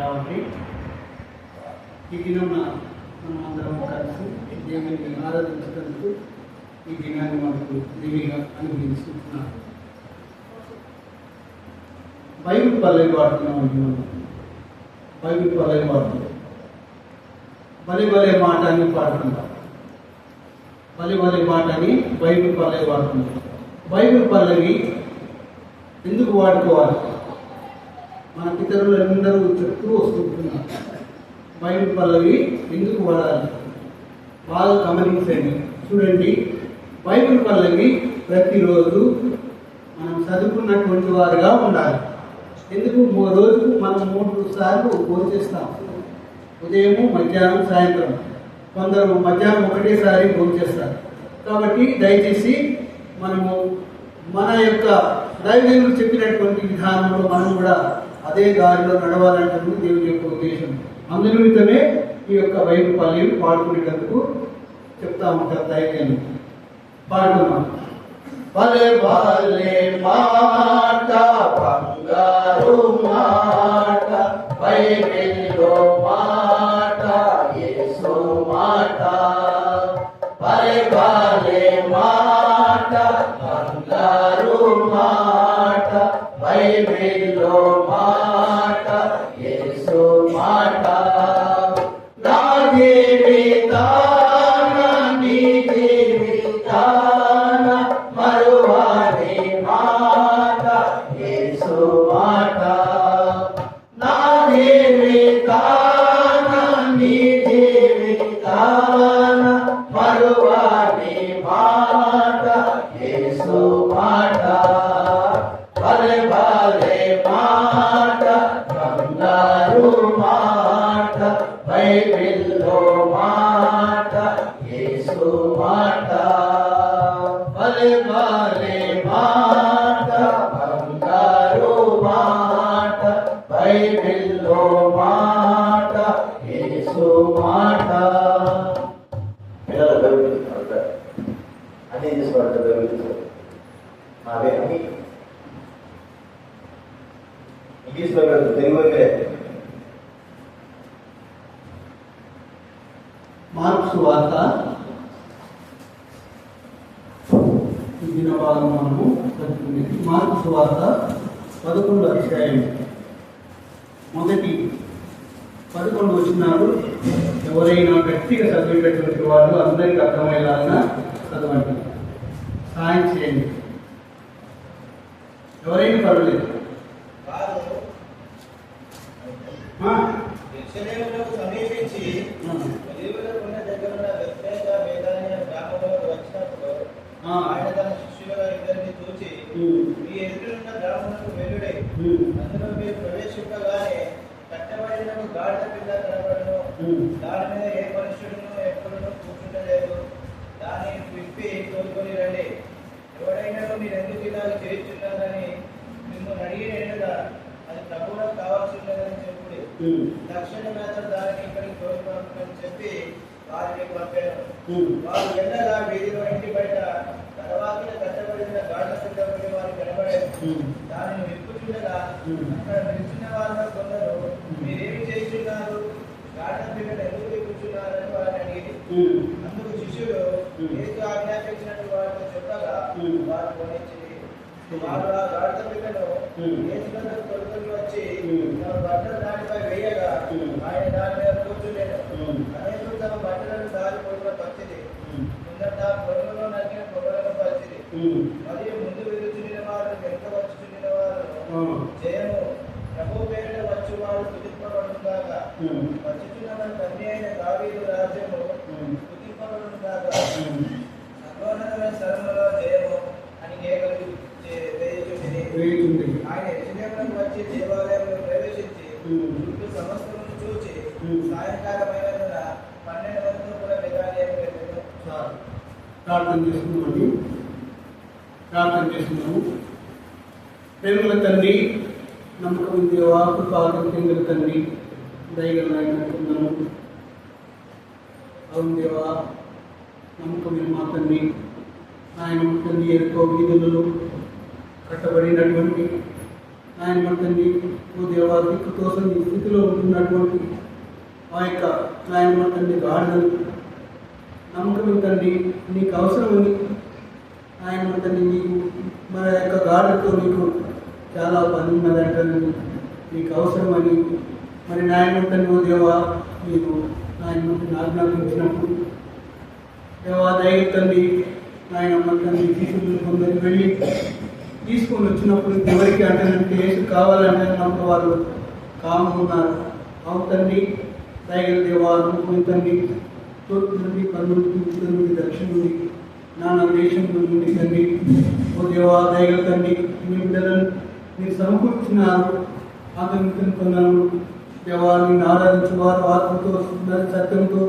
కాబట్టి ఈ దినం మనం అందరం కలిసి దేవుని ఆరాధించడానికి ఈ దినాన్ని మనకు దేవిగా అనుగ్రహిస్తున్నాం. బైబిల్ పల్లవి పాడుతున్నామండి. మనం బైబిల్ పల్లవి పాడుతున్నాం. బలి బలే మాట అని పాడుతున్నాం. బలి బలే మాట అని బైబిల్ పల్లవి పాడుతున్నాం. బైబిల్ పల్లవి ఎందుకు వాడుకోవాలి? మన పితరులందరూ చెప్తూ వస్తుంటున్నారు. బైబిల్ పల్లవి ఎందుకు వాడాలి? బాగా గమనించండి, చూడండి. బైబిల్ పల్లవి ప్రతిరోజు మనం చదువుకున్నటువంటి వారుగా ఉండాలి. ఎందుకు? రోజుకు మనం 3 సార్లు భోంచేస్తాం. ఉదయము, మధ్యాహ్నం, సాయంత్రం. కొందరు మధ్యాహ్నం ఒకటేసారి భోంచేస్తారు. కాబట్టి దయచేసి మనము మన యొక్క దైవజనులు చెప్పినటువంటి విధానంలో మనం కూడా అదే దారిలో నడవాలంటే దేవుని యొక్క ఉద్దేశం. అందు నిమిత్తమే ఈ యొక్క బైబిల్ పల్లవి పాడుకునేటందుకు చెప్తా ఉంటారు దైవజనులు. పాడుకున్నాం. భలే భలే మాట, బంగారు మాట, బైబిల్లో మాట, యేసు మాట. భలే భలే మాట, బంగారు మాట, బైబిల్లో మాట, యేసు మాట. నా జీవితాన నీ జీవితాన మరువని మాట, యేసు మాట. నా జీవితాన నీ జీవితాన మరువని మాట, యేసు మాట. భలే భలే మాట, బంగారు మాట, బైబిల్లో మాట, యేసు మాట. భలే భలే మాట, బంగారు మాట, బైబిల్లో మాట, యేసు మాట. అన్నీ తీసుకోవాలి. అదే అన్ని ఇంగ్లీష్ లో తెలుగు మార్క్స్ వార్త ఈ దిన భాగం మనము చదువుకునేది. మార్క్స్ వార్త 11వ అధ్యాయం మొదటి 11 వచనాలు. ఎవరైనా గట్టిగా చదివేటటువంటి వాళ్ళు అందరికీ అర్థమయ్యేలాగా చదవండి. సాయం చేయండి. ఎవరైనా పర్వాలేదు. సమీపించి దగ్గర ఉన్న వ్యక్తిగత వేదాలయ గ్రామంలో వచ్చినప్పుడు ఆయన తన శిష్యులుగా ఇద్దరిని చూచి, మీ ఎదురున్న గ్రామంలో వెలుడే, అందులో మీరు ప్రవేశింపగానే కట్టబడిన గాడిద పిల్ల కనబడను. దాని మీద ఏ మనుషుడును ఎప్పుడూ కూర్చుంటలేదు. దాన్ని విప్పి తోలుకొని రండి. ఎవడైనా మీరు ఎందుకు ఇలా చేస్తున్నారని మిమ్మల్ని అడిగినగా అది ప్రభువులకు కావాల్సిందని చెప్పుడు. తక్షణమే అతను దానిని ఇక్కడికి తోలుకొని చెప్పి వారిని పంపాను. వారు వెళ్ళగా వీధిలో ఇంటి బయట తర్వాత కట్టబడిన గాడిద పిల్ల వారు కనబడేది. దానిని విప్పుచుండగా అక్కడ నిలిచిన వారిలో కొందరు, మీరేమి చేస్తున్నారు? గాడిద పిల్లలు ఎందుకు విప్పుచున్నారని వారిని అడిగి, అందుకు శిష్యుడు యేసు ఆజ్ఞాపించినట్టు వారితో చెప్పగా వారు కొనిచ్చింది. వారు ఆ గాడిద పిల్లను యేసు వద్దకు తోలుకొని వచ్చి తమ బట్టలు దానిపై వేయగా ఆయన దాని మీద కూర్చుండెను. అనేకులు తమ బట్టలను దారి పొడిన పరిస్థితి, ముందట పొరుగులో నరికిన పొగలను పరిస్థితి, మరియు ముందు వెలుచుండిన వారు వెనుక వచ్చుచుండిన వారు జయము ప్రభు పేరిట వచ్చువాడు స్తుతింపబడుగాక. వచ్చుచున్న తండ్రి అయిన దావీదు రాజ్యము స్తుతింపబడుగాక. సర్వోన్నతమైన స్థలములో జయము అని కేకలు వేయుచుండిరి. ఆయన యెరూషలేమునకు వచ్చి దేవాలయంలో ప్రవేశించి చుట్టూ సమస్తమును చూచి సాయంకాలమైనందున 12 మందితో కూడా బెతానియాకు వెళ్ళెను. ప్రార్థన చేస్తున్నాము. ప్రేమల తండ్రి, నమ్మకం దేవా, కృపాగల తండ్రి, దయగల నాయకున్నాము. అవును దేవా, నమ్మకమైన మా తండ్రి, ఆయన తండ్రి ఎంతో వీధులలో కట్టబడినటువంటి ఆయన మన తండ్రి ఓ దేవా దిక్కు కోసం ఈ స్థితిలో ఉంటున్నటువంటి ఆ యొక్క ఆయన మన తండ్రి గాడిదను నమ్మకం తండ్రి నీకు అవసరమని ఆయన మన తండ్రి నీకు మన యొక్క గాడిదతో నీకు చాలా పని ఉన్నదంటాను నీకు అవసరమని మరి నాయన తండ్రి ఓ దేవా నీకు ఆయన ఆజ్ఞాపించినప్పుడు దేవా దయ తండ్రి ఆయన మన తండ్రి శిశువులు కొందరు వెళ్ళి తీసుకొని వచ్చినప్పుడు ఎవరికి అంటే ఏసు కావాలంటే నమ్మకం వాళ్ళు కాముకున్నారు అవుతండి దయగల దేవా నమ్మకం తండ్రి తూర్పు నుండి పన్నుండి ఉత్తరం నుండి దక్షిణ నుండి నానా దేశం నుండి తండ్రి ఓ దేవా దయగల తండ్రి మీ బిడ్డలను మీరు సమకూర్చున్నారు ఆగమితం పొందాను దేవా నేను ఆరాధించేవారు ఆత్మతో సత్యంతో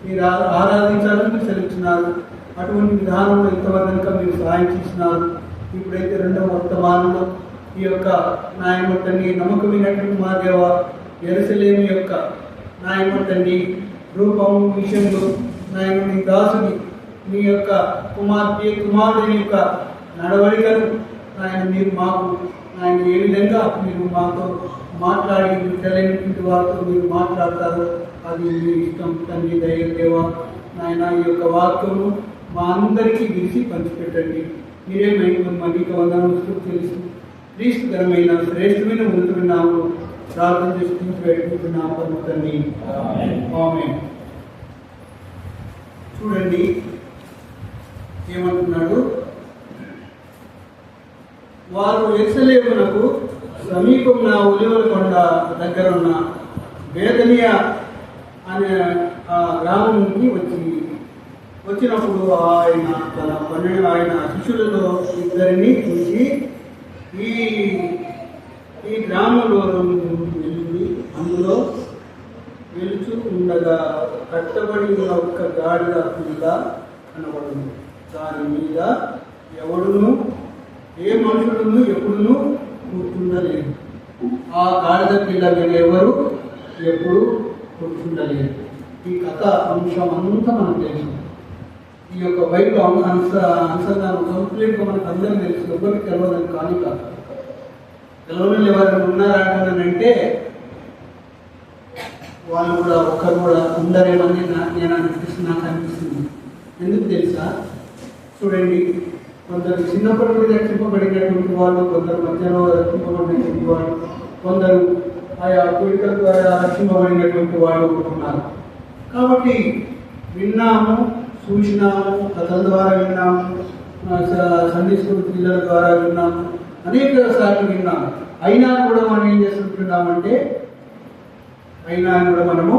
మీరు ఆరాధించాలని సెలవుతున్నారు అటువంటి విధానంలో ఇంతవరకు మీరు సహాయం చేస్తున్నారు ఇప్పుడైతే రెండవ వర్తమానంలో ఈ యొక్క నాయన తండ్రి నమ్మకమైనటువంటి మా దేవ ఎరుసలేమి యొక్క నాయన తండ్రి రూపం విషయంలో నాయన నీ దాసుని మీ యొక్క కుమారుని యొక్క నడవడికను ఆయన మీరు మాకు ఆయన ఏ విధంగా మీరు మాతో మాట్లాడి బిడ్డలైనటువంటి వారితో మీరు మాట్లాడతారో అది మీ ఇష్టం తండ్రి దయ దేవ నాయన ఈ యొక్క వాక్యము మా అందరికీ విరిచి పంచిపెట్టండి మీరే మీకు వందనములు తెలుసు క్రీస్తుకరమైన శ్రేష్టమైన ఉన్నతమైనాము ప్రార్థన చేసి పెట్టుకుంటున్నాం పర్వతాన్ని ఆమేన్. చూడండి ఏమంటున్నాడు, వారు యెరూషలేమునకు సమీపంన ఒలీవల కొండ దగ్గర ఉన్న బేతనియా అనే ఆ గ్రామం నుంచి వచ్చినప్పుడు ఆయన తన 12 ఆయన శిష్యులలో ఇద్దరిని చూసి ఈ గ్రామంలో వెళ్ళి అందులో వెలుచు ఉండగా కట్టబడి ఉన్న ఒక్క గాడిద పిల్ల కనబడింది. దాని మీద ఎవడును ఏ మనుషుడును ఎప్పుడునూ కూర్చుండలేదు. ఆ గాడిద పిల్ల మీద ఎవరు ఎప్పుడు కూర్చుండలేదు. ఈ కథ అంశం అంతా మనకు తెలుసు. ఈ యొక్క బైబిల్ అనుసంధానం కంప్లీట్గా మనకు అందరం తెలుసు. ఎవరికి తెలియదని కానీ కాదు. తెలవని ఎవరైనా ఉన్నారంటే వాళ్ళు కూడా ఒక్కరు కూడా ఉండరేమని నేను నాకు అనిపిస్తుంది. ఎందుకు తెలుసా? చూడండి, కొందరు చిన్నప్పటి నుండి రక్షింపబడినటువంటి వాళ్ళు, కొందరు మధ్యలో రక్షింపబడినటువంటి వాళ్ళు, కొందరు ఆయా కోరికల ద్వారా రక్షింపబడినటువంటి వాళ్ళు ఉన్నారు. కాబట్టి విన్నాము, చూసినాము, కథల ద్వారా విన్నాము, సండే స్కూల్ పిల్లల ద్వారా విన్నాము, అనేక సార్లు విన్నాము. అయినా కూడా మనం ఏం చేస్తుంటున్నామంటే మనము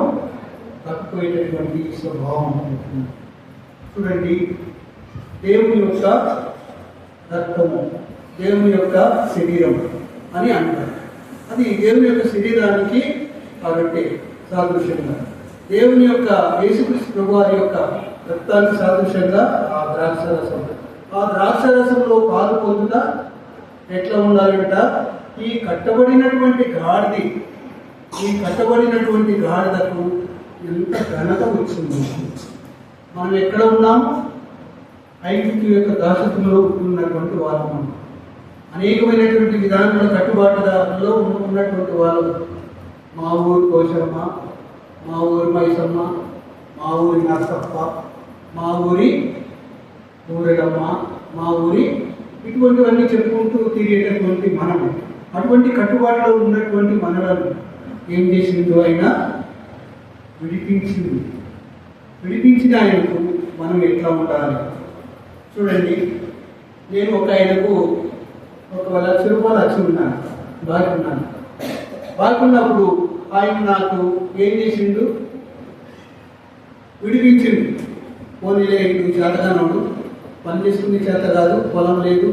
తప్పిపోయేటటువంటి స్వభావం ఉంటుంది. చూడండి, దేవుని యొక్క రక్తము, దేవుని యొక్క శరీరం అని అంటారు. అది దేవుని యొక్క శరీరానికి కాబట్టి సాదృశ్యంగా, దేవుని యొక్క యేసుక్రీస్తు ప్రభువారి యొక్క రక్తానికి సాదృశ్యంగా ఆ ద్రాక్షరసంలో పాలు పొందుతా ఎట్లా ఉండాలంట? ఈ కట్టబడినటువంటి గాడిదకు ఎంత ఘనత వచ్చింది. మనం ఎక్కడ ఉన్నాము? ఐగుప్తు యొక్క దాసత్వంలో ఉన్నటువంటి వాళ్ళు, అనేకమైనటువంటి విధానాల కట్టుబాటులో ఉన్నటువంటి వాళ్ళు. మా ఊరు కోశమ్మ, మా ఊరి మైసమ్మ, మా ఊరి నర్సప్ప, మా ఊరి ఊరెడమ్మ, మా ఊరి ఇటువంటివన్నీ చెప్పుకుంటూ తిరిగేటటువంటి మనము. అటువంటి కట్టుబాటులో ఉన్నటువంటి మనలను ఏం చేసిందో ఆయన విడిపించిన ఆయనకు మనం ఎట్లా ఉండాలి? చూడండి, నేను ఒక ఆయనకు ₹1,00,000 వచ్చి ఉన్నాను, బాగున్నప్పుడు ఆయన నాకు ఏం చేసిండు? విడిపించిండు. పోనీలే, నువ్వు చేతగానోడు, పని చేసుకునే చేత కాదు, పొలం లేదు,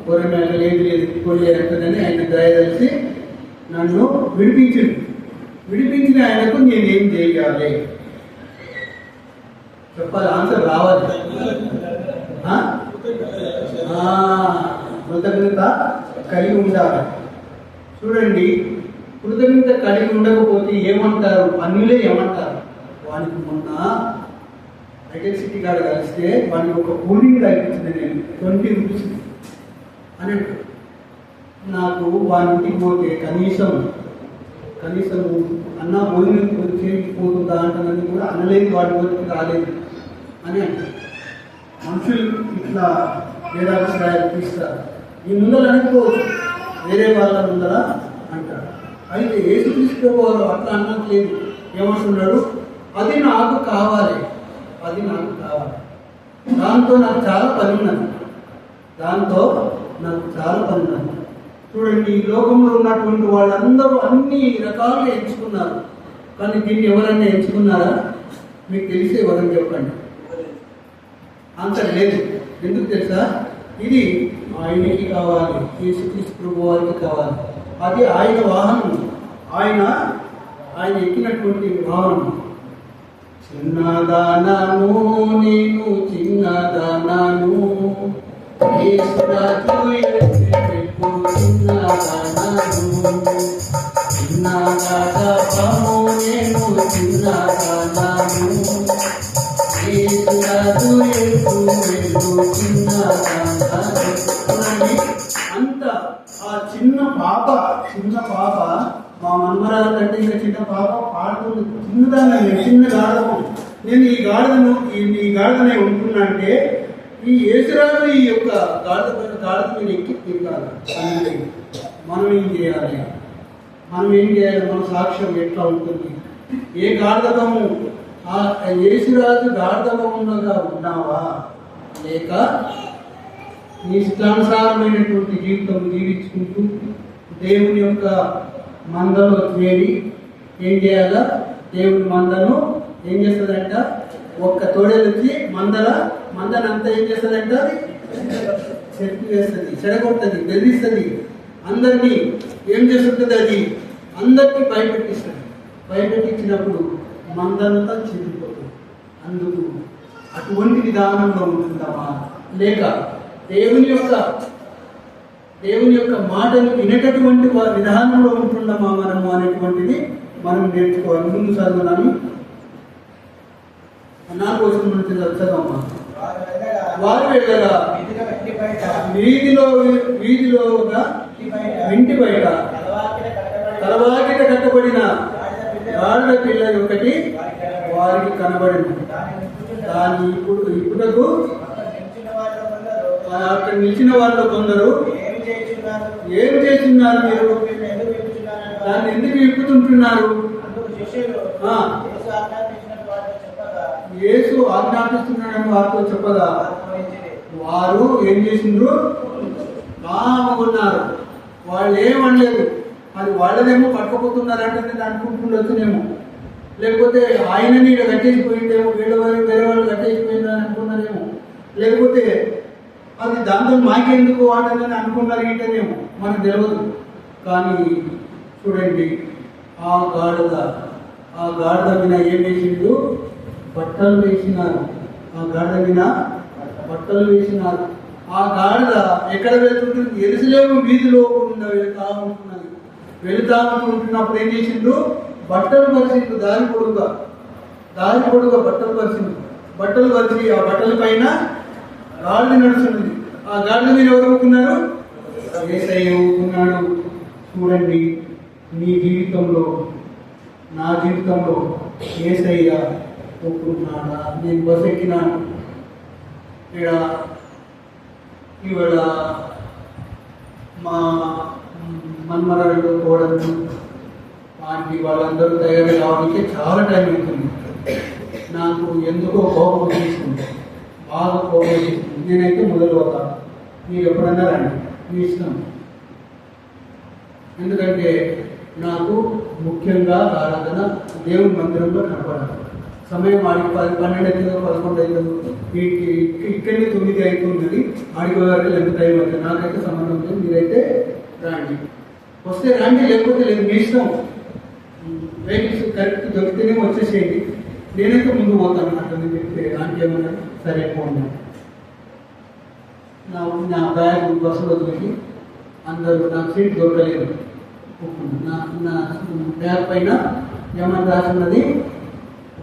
పొలం మేక లేదు కొయ్యారంటని ఆయన దయదలిసి నన్ను విడిపించిన ఆయనకు నేనేం చేయాలి? చెప్పాలి, ఆన్సర్ రావాలి. కృతజ్ఞత కలిగి ఉండాలి. చూడండి, కృతజ్ఞత కలిగి ఉండకపోతే ఏమంటారు? అన్యులే ఏమంటారు? వానికి మొన్న హైటెక్ సిటీ కాడ కలిస్తే వాడికి ఒక కూలింగ్ తగ్గించింది, నేను 20 రూపీస్ అని. నాకు వారి ఇంటికి పోతే కనీసం అన్న భోజనం చేయకపోతుందా అంటున్నది కూడా అనలేదు, వాటి వరకు రాలేదు అని అంటారు. మనుషులు ఇట్లా వేదాభిప్రాయాలు తీస్తారు. ఈ ముందర అనుకోవచ్చు, వేరే వాళ్ళ ముందర అంటారు. అయితే యేసుక్రీస్తు వారు అట్లా అనట్లేదు. ఏమంటున్నాడు? అది నాకు కావాలి, దాంతో నాకు చాలా పని ఉన్నది, చూడండి, ఈ లోకంలో ఉన్నటువంటి వాళ్ళందరూ అన్ని రకాలుగా ఎంచుకున్నారు. కానీ దీన్ని ఎవరైనా ఎంచుకున్నారా? మీకు తెలిసి ఎవరైనా చెప్పండి. అంత లేదు. ఎందుకు తెలుసా? ఇది ఆయనకి కావాలి, యేసుక్రీస్తు ప్రభు వారికి కావాలి. అది ఆయన వాహనం, ఆయన ఎక్కినటువంటి వాహనం. చిన్నదానము నేను చిన్నదానము, యేసురాజు ఎత్తిపెట్టు చిన్నదానము, చిన్నదానము నేను చిన్నదానము, యేసురాజు ఎత్తిపెట్టు చిన్నదానము. అంత ఆ చిన్న పాప మా మన్మరాల కంటే ఇంకా చిన్న పాప పాడుతుంది. చిన్న గాఢము. నేను ఈ గాడిదనే ఉంటున్నా అంటే ఈ యేసురాజు ఈ యొక్క గాడిద మీద ఎక్కి తిరగాలి. మనం ఏం చేయాలి? మన సాక్ష్యం ఎట్లా ఉంటుంది? ఏ గాడిదము? ఆ యేసురాజు గాడిదముగా ఉన్నావా, లేక నీ ఇష్టానుసారమైనటువంటి జీవితం జీవించుకుంటూ దేవుని యొక్క మందలో చేరి ఏం చేయాలా? దేవుని మందను ఏం చేస్తుందంట? ఒక్క తోడేలు వచ్చి మందనంతా ఏం చేస్తుందంట? చెట్టు వేస్తుంది, చెడగొడుతుంది, బెదిరిస్తుంది. అందరినీ ఏం చేస్తుంటుంది? అది అందరికీ భయపెట్టిస్తుంది. భయపెట్టించినప్పుడు మందంతా చెడిపోతుంది. అందుకు అటువంటి విధానంలో ఉంటుందామా, లేక దేవుని యొక్క మాటను వినేటటువంటి విధానంలో ఉంటుండమా మనము అనేటువంటిది మనం నేర్చుకోవాలి. ముందు చదువునాను 4వ వచనం నుంచి చదవమ్మా. వారు వెళ్ళగా వీధిలోగా ఇంటి బయట తలవాకిట కట్టబడిన గాడిద పిల్ల ఒకటి వారికి కనబడింది. దాని ఇప్పుడకు అక్కడ నిలిచిన వాళ్ళు కొందరు ఏం చేస్తున్నారు? మీరు దాన్ని ఎందుకు విప్పుతుంటున్నారు? యేసు ఆజ్ఞాపిస్తున్నాడని వారితో చెప్పగా వారు ఏం చేసిండ్రు? కామగొన్నారు. వాళ్ళు ఏమనలేదు. అది వాళ్ళదేమో పట్టుకుపోతున్నారంటే నేను అనుకుంటుండొచ్చునేమో, లేకపోతే ఆయనని ఇక్కడ కట్టేసిపోయిందేమో, వేరే వాళ్ళు కట్టేసిపోయిందని అనుకున్నారేమో, లేకపోతే అది దాంతో మాకెందుకు వాడని అనుకున్నారు ఏంటనేమో, మనకు తెలియదు. కానీ చూడండి, ఆ గాడిద మీద ఏం వేసిండు? బట్టలు వేసినారు. ఆ గాడిద ఎక్కడ వెళ్తుంటుంది? ఎరుసలేము వీధిలో వెళ్తా ఉంటున్నప్పుడు ఏం చేసిండు? బట్టలు పరిచిండు. దారి పొడుగా బట్టలు పరిచి ఆ బట్టల పైన గాడిద నడుస్తుంది. ఆ గాడిద మీద ఎవరు ఊరుకున్నారు? యేసయ్య ఊరుకున్నాడు. చూడండి, నీ జీవితంలో, నా జీవితంలో యేసయ్య ఊరుకున్నాడా? నేను బస్సు ఎక్కినాను. ఇవాళ మా మన్మరాళ్ళు కోడలు ఆంటీ వాళ్ళందరూ తయారు కావడానికి చాలా టైం అవుతుంది. నాకు ఎందుకో కోపం తీసుకుంది, బాగా కోపం తీసుకుంది. నేనైతే మొదలు అవుతాను. మీరు ఎప్పుడన్నా రండి, మీ ఇష్టం. ఎందుకంటే నాకు ముఖ్యంగా ఆరాధన దేవుని మందిరంలో కనపడాలి. సమయం ఆడికి 12 అవుతుందో 11 అవుతుందో, వీటికి ఇక్కడికి 9 అవుతున్నది. ఆడికి వరకు ఎంత టైం అవుతుంది, నాకైతే సంబంధం లేదు. మీరైతే రండి, వస్తే రండి, లేకపోతే లేదు, మీ ఇష్టం. వెహికల్స్ కరెక్ట్ దొరికితేనే వచ్చేసేయండి. నేనైతే ముందు పోతాను అట్లని చెప్తే ఆంటీ ఏమన్నా సరే పోండి. నా బ్యాగ్ బస్సులో దొరికి అందరూ నాకు సీట్ దొరకలేదు. నా బ్యాగ్ పైన ఏమని రాసిన్నది?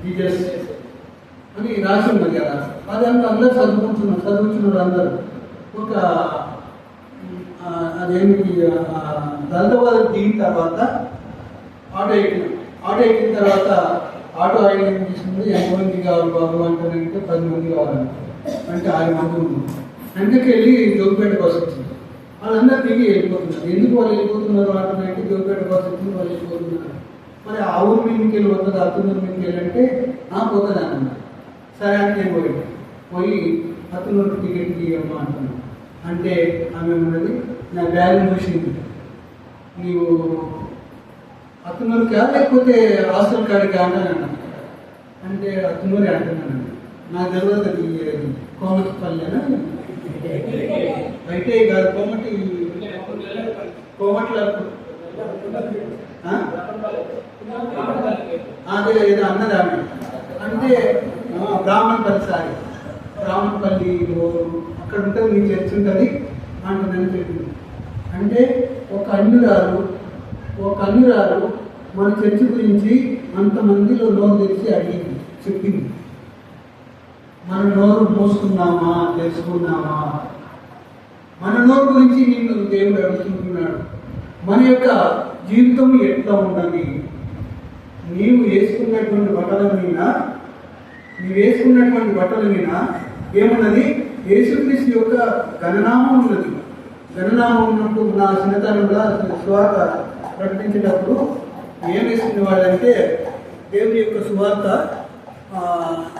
జీజస్ అని రాసి ఉన్నది కదా. అదంతా అందరూ చదువుతున్నారు అందరూ. ఒక అదేంటి దళితవాదం దిగిన తర్వాత ఆటో ఎక్కిన తర్వాత ఆటో ఆయన ఏం చేసింది, ఎంతమంది కావాలి బాబు అంటారంటే 10 మంది కావాలి అంటే 6 మంది ఉంది. అందుకెళ్ళి జోగిపేట బస్ వచ్చింది. వాళ్ళందరూ దిగి వెళ్ళిపోతున్నారు. ఎందుకు వాళ్ళు వెళ్ళిపోతున్నారు అంటే జోగిపేట బస్ వచ్చింది వాళ్ళు వెళ్ళిపోతున్నారు. మరి ఆ ఊరు మీదకి వెళ్ళి వస్తుంది అత్తునూరు మీదకి వెళ్ళంటే పోతుంది అన్నారు. సరే అని నేను పోయి అత్తునూరు టికెట్ తీయమ్మా అంటున్నాను. అంటే ఆమె ఉన్నది నా బ్యాగ్ చూసింది, నీవు అత్తునూరుకా లేకపోతే హాస్టల్ కాడికి అంటానన్నా అంటే అత్తునూరి అంటున్నాను. నాకు తెలియదు అది కోమటిపల్లి అని అయితే కాదు కోమట్లో అదే ఏదో అన్నది ఆమె అంటే బ్రాహ్మణపల్లి సారీ బ్రాహ్మణపల్లి అక్కడ ఉంటుంది మీ చర్చ్ ఉంటుంది అంటుందని చెప్పింది. అంటే ఒక అన్యురాలు మన చర్చ్ గురించి అంతమందిలో నోరు తెరిచి అడిగింది, చెప్పింది. మన నోరు మోసుకున్నామా, తెలుసుకున్నామా? మన నోరు గురించి నిన్ను దేవుడు అడుగుతుంటున్నాడు. మన యొక్క జీవితం ఎట్లా ఉన్నది? నీవు వేసుకున్నటువంటి బట్టల మీద ఏమున్నది? యేసుక్రీస్తు యొక్క గణనామం ఉన్నది. గణనామం ఉన్నప్పుడు నా చిన్నతనంగా సువార్త ప్రకటించేటప్పుడు ఏం వేసుకునే వాళ్ళంటే దేవుని యొక్క సువార్త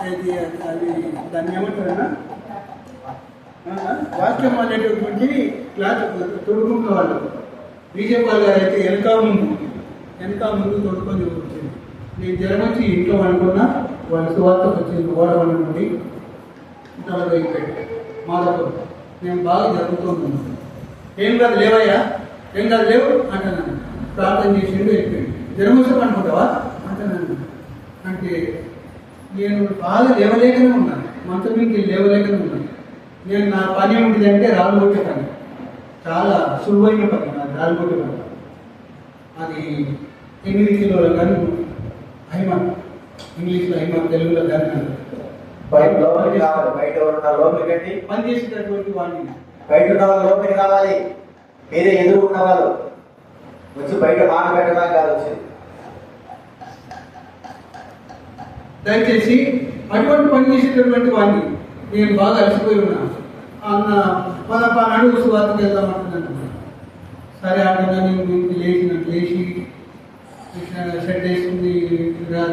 అది దాన్ని ఏమంటారన్నా వాక్యం అనేటటువంటి క్లాస్ తొడుకున్న వాళ్ళు. బీజేపీ గారు అయితే వెనక ముందు తొడుకొని వచ్చింది. నేను జ్వరం వచ్చి ఇంట్లో అనుకున్నా వాళ్ళ సువార్త వచ్చింది. ఓడవల్ల నుండి 40 పెట్టి మాధవ్ నేను బాగా జరుగుతున్నాను. ఏం కాదు లేవయ్యా, ఏం కాదు లేవు అంటున్నాను. ప్రార్థన చేసిండు వెళ్ళిపోయింది. జ్వరం వస్తే అనుకుంటావా అంటున్నాను. అంటే నేను బాగా లేవలేకనే ఉన్నాను, మంచం మీకు లేవలేకనే ఉన్నాను. నేను నా పని ఏమిటిదంటే రాళ్ళు కొట్టే పని, చాలా సులువైన పని నాకు రాళ్ళు కొట్టే పని. అది 8 కిలోల కానీ హైమాన్, ఇంగ్లీష్లో హైమాన్, తెలుగులో కానీ బయట లోపలికి పని చేసేటటువంటి వాడిని బయట ఉన్న వాళ్ళు లోపలికి రావాలి. మీరే ఎదురు ఉన్న వాళ్ళు వచ్చి బయట మాట పెట్టడానికి కాదు వచ్చింది. దయచేసి అటువంటి పని చేసేటటువంటి వాడిని నేను బాగా అలసిపోయి ఉన్నాను. అన్న పదపానాడు సువార్తకి వెళ్దామంటున్నాను. సరే అంటున్నా. నేను లేచి షెడ్ వేసుకుంది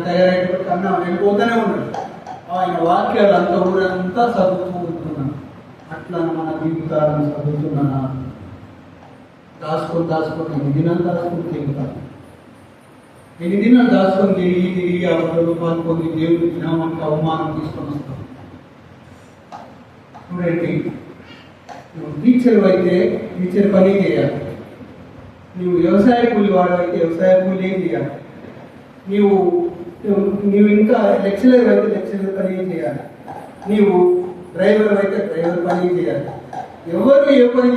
తయారైనటువంటి అన్న వెళ్ళిపోతూనే ఉన్నాడు. ఆయన వాక్యాలు అంత ఊరంతా చదువుతూ ఉంటున్నాను. అట్లా మన జీవితాలను చదువుతున్నానా? దాచుకొని 8 దినాలు దాచుకొని తిరుగుతాను. 8 దినాలు దాచుకొని తిరిగి ఆ రూపాయలు పొంది దేవుడికి నామానికి అవమానం తీసుకొని వస్తాం. చూడండి, నువ్వు టీచర్ అయితే టీచర్ పని చేయాలి. నువ్వు వ్యవసాయ కూలి వాడైతే వ్యవసాయ కూలి చేయాలి. నీవు ఇంకా లెక్చరర్ అయితే లెక్చరర్ పని చేయాలి. నీవు డ్రైవర్ అయితే డ్రైవర్ పని చేయాలి. ఎవరు ఏ పని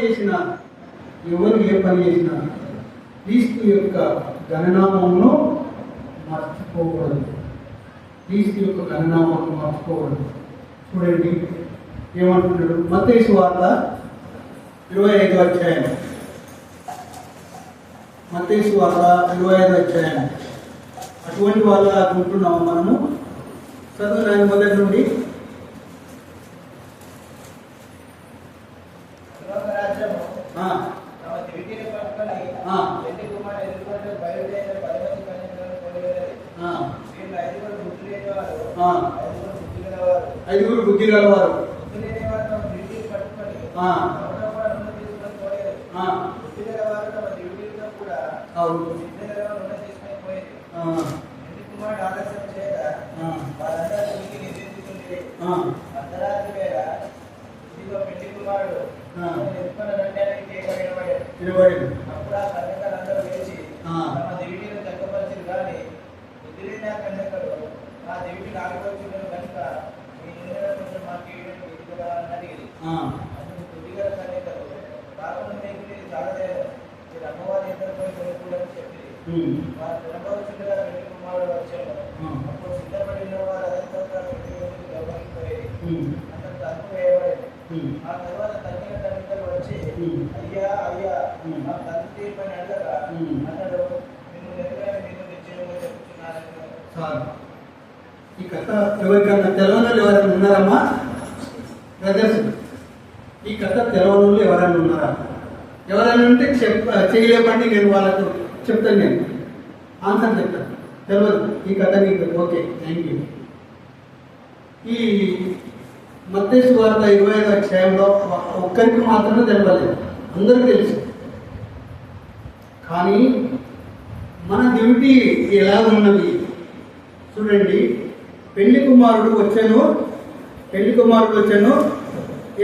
చేసినా క్రీస్తు యొక్క గణనామంలో మర్చిపోకూడదు. క్రీస్తు యొక్క గణనామంలో మర్చిపోకూడదు. చూడండి ఏమంటున్నాడు మత్తయి సువార్త 25వ అధ్యాయం. మత్తయి సువార్త 25వ అధ్యాయం. అటువంటి వాళ్ళ ఉంటున్నాము మనము. చదువు మొదటి నుండి. ఐదుగురు బుద్ధి గలవారు ఆ తర్వాత తల్లి వచ్చి అయ్యా చాలు. ఈ కథ ఎవరికన్నా తెలవనోళ్ళు ఎవరైనా ఉన్నారమ్మా బ్రదర్స్? ఈ కథ తెలవనోళ్ళు ఎవరైనా ఉన్నారా? ఎవరైనా ఉంటే చేయలేమండి, నేను వాళ్ళకు చెప్తాను, నేను ఆన్సర్ చెప్తాను. తెలియదు ఈ కథ నీకు? Okay, thank you. ఈ మత్తయి సువార్త 25వ అధ్యాయంలో ఒక్కరికి మాత్రమే తెలవలేదు, అందరికీ తెలుసు. కానీ మన డ్యూటీ ఎలా ఉన్నది చూడండి. పెళ్లి కుమారుడు వచ్చాను,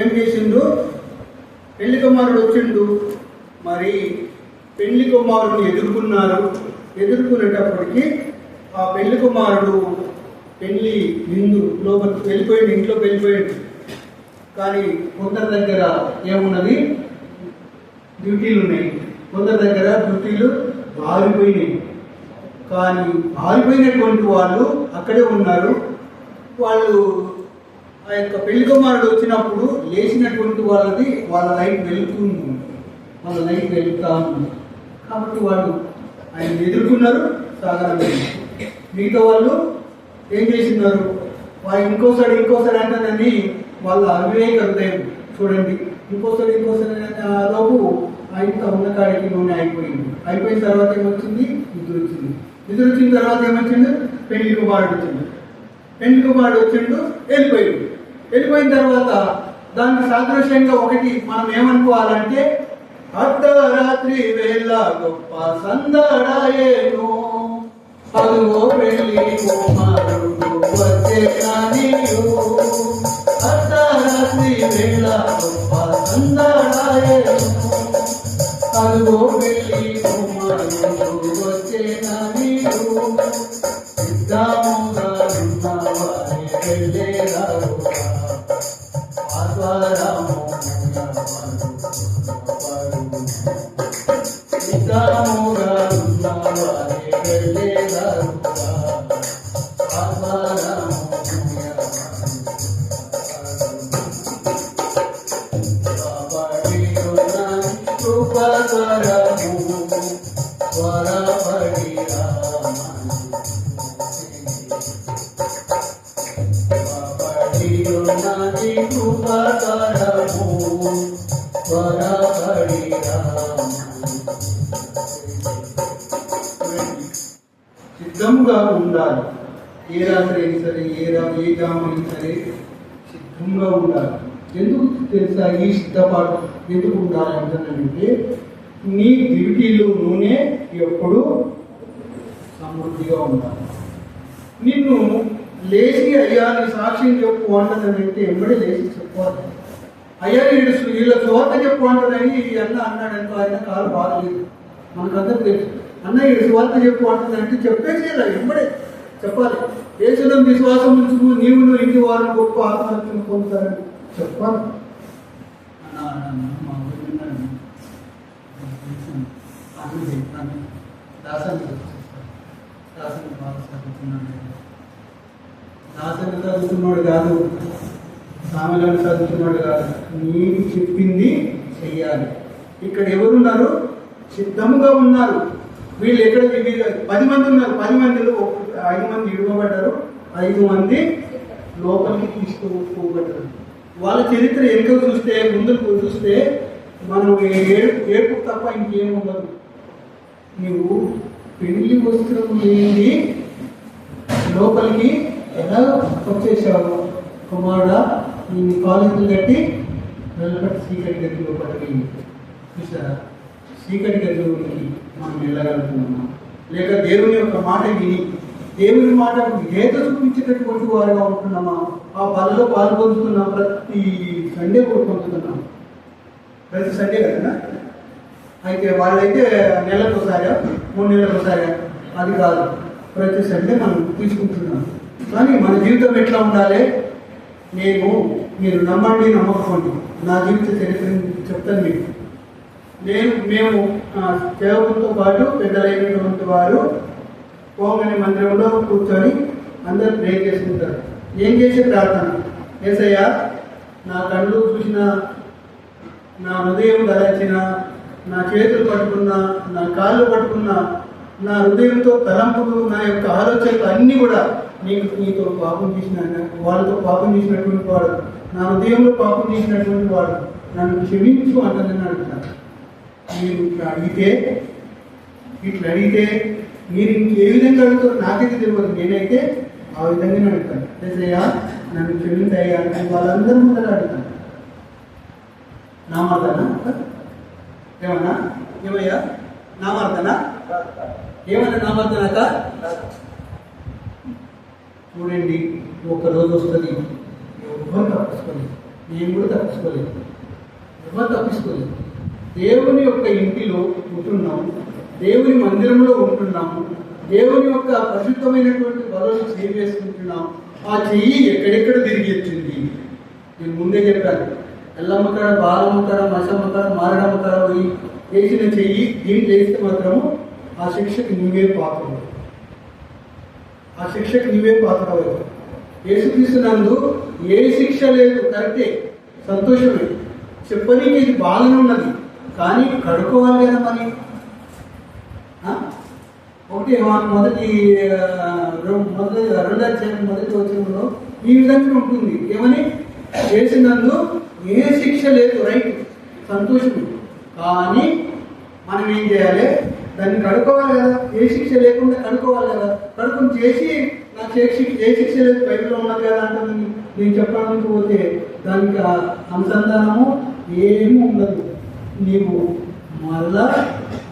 ఏం చేసిండు? పెళ్లి కుమారుడు వచ్చిండు. మరి పెళ్లి కుమారుడిని ఎదుర్కొనేటప్పటికి ఆ పెళ్లి కుమారుడు పెళ్లి విందు లోపలికి వెళ్ళిపోయింది, ఇంట్లోకి వెళ్ళిపోయింది. కానీ కొందరి దగ్గర ఏమున్నది? డ్యూటీలు ఉన్నాయి. కొందరి దగ్గర డ్యూటీలు ఆరిపోయినాయి. కానీ ఆరిపోయినటువంటి వాళ్ళు అక్కడే ఉన్నారు. వాళ్ళు ఆ యొక్క పెళ్లి కుమారుడు వచ్చినప్పుడు లేచినటువంటి వాళ్ళ లైట్ వెళ్తుంది, వాళ్ళ లైట్ వెళ్తా ఉంది. కాబట్టి వాళ్ళు ఆయన ఎదుర్కొన్నారు, సాగరమైంది. మిగతా వాళ్ళు ఏం చేస్తున్నారు? వాళ్ళు ఇంకోసారి అంటారని వాళ్ళ అవివేక హృదయం చూడండి. ఇంకోసారి లోపు ఆయన ఉన్న కాడికి నూనె అయిపోయిన తర్వాత ఏమొచ్చింది? నిద్ర వచ్చిన తర్వాత ఏమొచ్చింది? పెళ్లి కుమారుడు వచ్చిండు, వెళ్ళిపోయిన తర్వాత దానికి సాదృశ్యంగా ఒకటి మనం ఏమనుకోవాలంటే, అర్ధరాత్రి వేళ గొప్ప సందడాయేను, అదుగో పెళ్లి కుమారుడు వచ్చేనానియు. అర్ధరాత్రి వేళ గొప్ప సందడాయేను, అదుగో పెళ్లి కుమారుడు వచ్చేనానియు. సిద్ధముగా ఉన్నవారే వెళ్ళేరారుగా, ఆద్వారము సిద్ధముగా ఉన్నవారే వెళ్ళేరారుగా, ఆద్వారము కాబట్టి కృపకరము త్వరపడి రామని కృపకరము త్వరపడి సిద్ధంగా ఉండాలి. ఏ రాత్రి అయినా సరే, ఏ జామైనా సరే సిద్ధంగా ఉండాలి. ఎందుకు తెలుసా ఈ సిద్ధపాటు ఎందుకు ఉండాలి అంటానంటే, నీ డ్యూటీలు నూనె ఎప్పుడు సమృద్ధిగా ఉండాలి. నిన్ను లేచి అయ్యా నీ సాక్ష్యం చెప్పు అంటదంటే ఎంబడి లేచి చెప్పుకోవాలి. అయ్యా వీళ్ళ చోట చెప్పు అంటదని అన్న అన్నాడంటే ఆయన కాలు బాగలేదు, మనకందరూ తెలుసు. అన్న వీడి స్వార్థ చెప్పు అంటదంటే చెప్పేసి ఎంబడే చెప్పాలి. యేసును విశ్వాసం ఉంచుకు నీవును ఇంటి వారిని గొప్ప ఆత్మహత్యను పొందుతారని చెప్పాలి. దాసని చదువుతున్నాడు కాదు, సామెలను చదువుతున్నాడు కాదు, నీకు చెప్పింది చెయ్యాలి. ఇక్కడ ఎవరున్నారు? సిద్ధముగా ఉన్నారు. వీళ్ళు ఎక్కడ? 10 మంది ఉన్నారు. 10 మందిలో 5 మంది ఇవ్వబడ్డారు, 5 మంది లోపలికి తీసుకోబడ్డారు. వాళ్ళ చరిత్ర ఎంతో చూస్తే, ముందుకు చూస్తే మనం ఏడుపు తప్ప ఇంకేం ఉండదు. నువ్వు పెళ్లి వస్త్రం లేని లోపలికి ఎలా వచ్చేసావు? కుమారుడా, నేను కాలేజీలు కట్టి వెళ్ళబట్టి చీకటి గది లోపలికి చూసారా? చీకటి గదిలోకి మనం వెళ్ళగలుగుతున్నామా? లేక దేవుని యొక్క మాట విని దేవుని మాట గీత చూపించేటటువంటి వారుగా ఉంటున్నామా? ఆ పనిలో పాల్పొందుతున్నాం. ప్రతి సండే కూడా పొందుతున్నాం, ప్రతి సండే కదా. అయితే వాళ్ళైతే నెలకోసారా, 3 నెలలకోసారా, అది కాదు, ప్రతి సండే మనం తీసుకుంటున్నాం. కానీ మన జీవితం ఎట్లా ఉండాలి? మీరు నమ్మండి నమ్మకండి, నా జీవిత చరిత్రను చెప్తాను మీకు. మేము సేవకులతో పాటు పెద్దలైనటువంటి వారు పోగానే మందిరంలో కూర్చొని అందరూ ప్రే చేసుకుంటారు. ఏం చేసే ప్రార్థన? యేసయ్యా, నా కళ్ళు చూసిన, నా హృదయం ధరించిన, నా చేతులు పట్టుకున్న, నా కాళ్ళు పట్టుకున్న నా హృదయంతో తలంపులు, నా యొక్క ఆలోచనలు అన్నీ కూడా నీతో పాపం చేసిన వాళ్ళతో పాపం చేసినటువంటి వాడు, నా హృదయంలో పాపం చేసినటువంటి వాడు, నన్ను క్షమించు అంటుందని అడుగుతాను. మీరు ఇట్లా అడిగితే మీరు ఇంకే విధంగా అడుగుతారు నాకైతే తెలియదు. నేనైతే ఆ విధంగానే అడుగుతాను. ఏసయ్యా నన్ను క్షమించయ్యా అంటే వాళ్ళందరూ ముందర అడుగుతాను. నామర్దనా ఏమన్నా? ఏమయ్యా నామర్దనా? ఏమన్నా నామర్దనాక? చూడండి, ఒక రోజు వస్తుంది, ఎవరు తప్పించుకోలేదు, నేను కూడా తప్పించుకోలేదు, ఎవరు తప్పించుకోలేదు. దేవుని యొక్క ఇంటిలో ఉంటున్నాము, దేవుని మందిరంలో ఉంటున్నాము, దేవుని యొక్క పరిశుద్ధమైనటువంటి బలను చేయి వేసుకుంటున్నాము. ఆ చెయ్యి ఎక్కడెక్కడ తిరిగి వచ్చింది? నేను ముందే చెప్పాను. ఎల్లమ్మ కాడ, బాలమ్మ కాడ, మసమ్మ కాడ, మారడమ్మ కాడ పోయి వేసిన చెయ్యి దీన్ని వేస్తే మాత్రము ఆ శిక్షకి నువ్వే పాత్రవు, ఆ శిక్షకి నువ్వే పాత్రవు. యేసుక్రీస్తునందు ఏ శిక్ష లేదు, కరెక్టే, సంతోషమే. చెప్పనీకి ఇది బాగానే ఉన్నది, కానీ కడుక్కోవాలి కదా మరి. ఒకటి మొదటి వచనంలో ఈ విధంగా ఉంటుంది. ఏమని? చేసినందు ఏ శిక్ష లేదు, రైట్, సంతోషం. కానీ మనం ఏం చేయాలి? దాన్ని కడుక్కోవాలి కదా. ఏ శిక్ష లేకుండా కడుక్కోవాలి కదా. కడుక్కుని చేసి నాకు ఏ శిక్ష లేదు బైబిల్లో ఉన్నది కదా అంటే నేను చెప్పడానికి పోతే దానికి అనుసంధానము ఏమీ ఉండదు. నీవు మళ్ళా